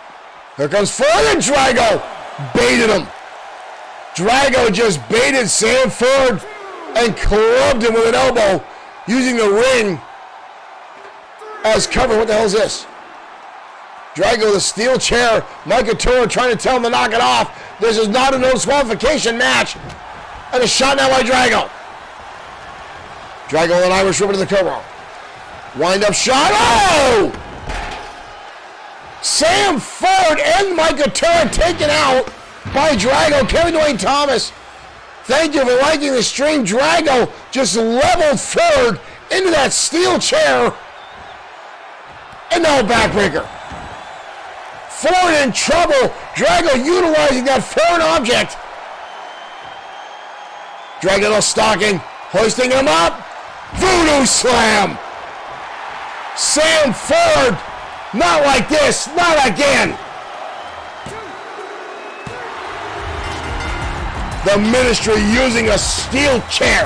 Here comes Ford, and Drago baited him. Drago just baited Sam Ford and clubbed him with an elbow using the ring as cover. What the hell is this? Drago, the steel chair. Mike Couture trying to tell him to knock it off. This is not a no disqualification match. And a shot now by Drago. Drago and Irish whip to the cover. Wind up shot. Oh! Sam Ford and Mike Couture taken out by Drago. Kevin Dwayne Thomas, thank you for liking the stream. Drago just leveled Ford into that steel chair. And now a backbreaker. Ford in trouble. Drago utilizing that foreign object. Drago stalking, hoisting him up. Voodoo slam. Sam Ford, not like this, not again. The Ministry using a steel chair.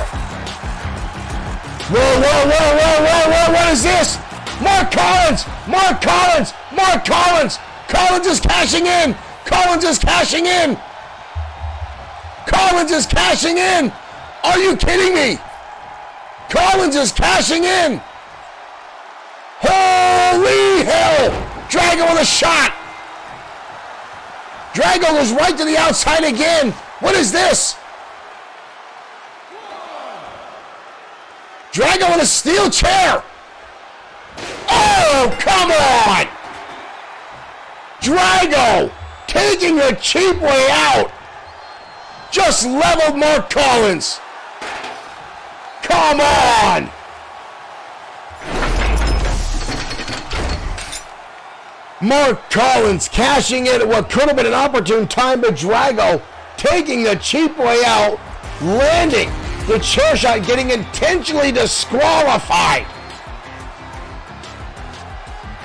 Whoa, whoa, whoa, whoa, whoa, whoa, what is this? Mark Collins, Mark Collins, Mark Collins. Collins is cashing in. Collins is cashing in. Collins is cashing in. Are you kidding me? Collins is cashing in. Holy hell. Drago with a shot. Drago goes right to the outside again. What is this? Drago in a steel chair. Oh, come on. Drago taking the cheap way out. Just leveled Mark Collins. Come on. Mark Collins cashing in at what could have been an opportune time, but Drago taking the cheap way out, landing the chair shot, getting intentionally disqualified.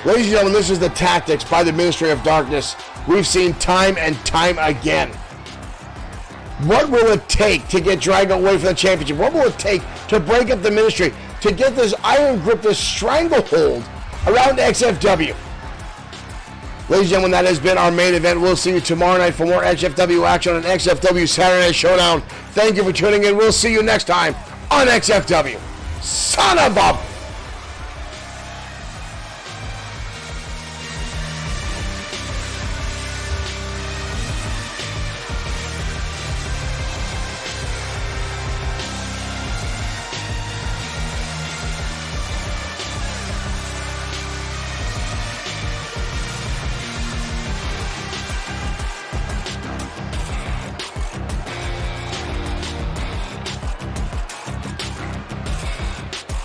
Ladies and gentlemen, this is the tactics by the Ministry of Darkness we've seen time and time again. What will it take to get Drago away from the championship? What will it take to break up the Ministry, to get this iron grip, this stranglehold around XFW? Ladies and gentlemen, that has been our main event. We'll see you tomorrow night for more XFW action on XFW Saturday Night Showdown. Thank you for tuning in. We'll see you next time on XFW. Son of a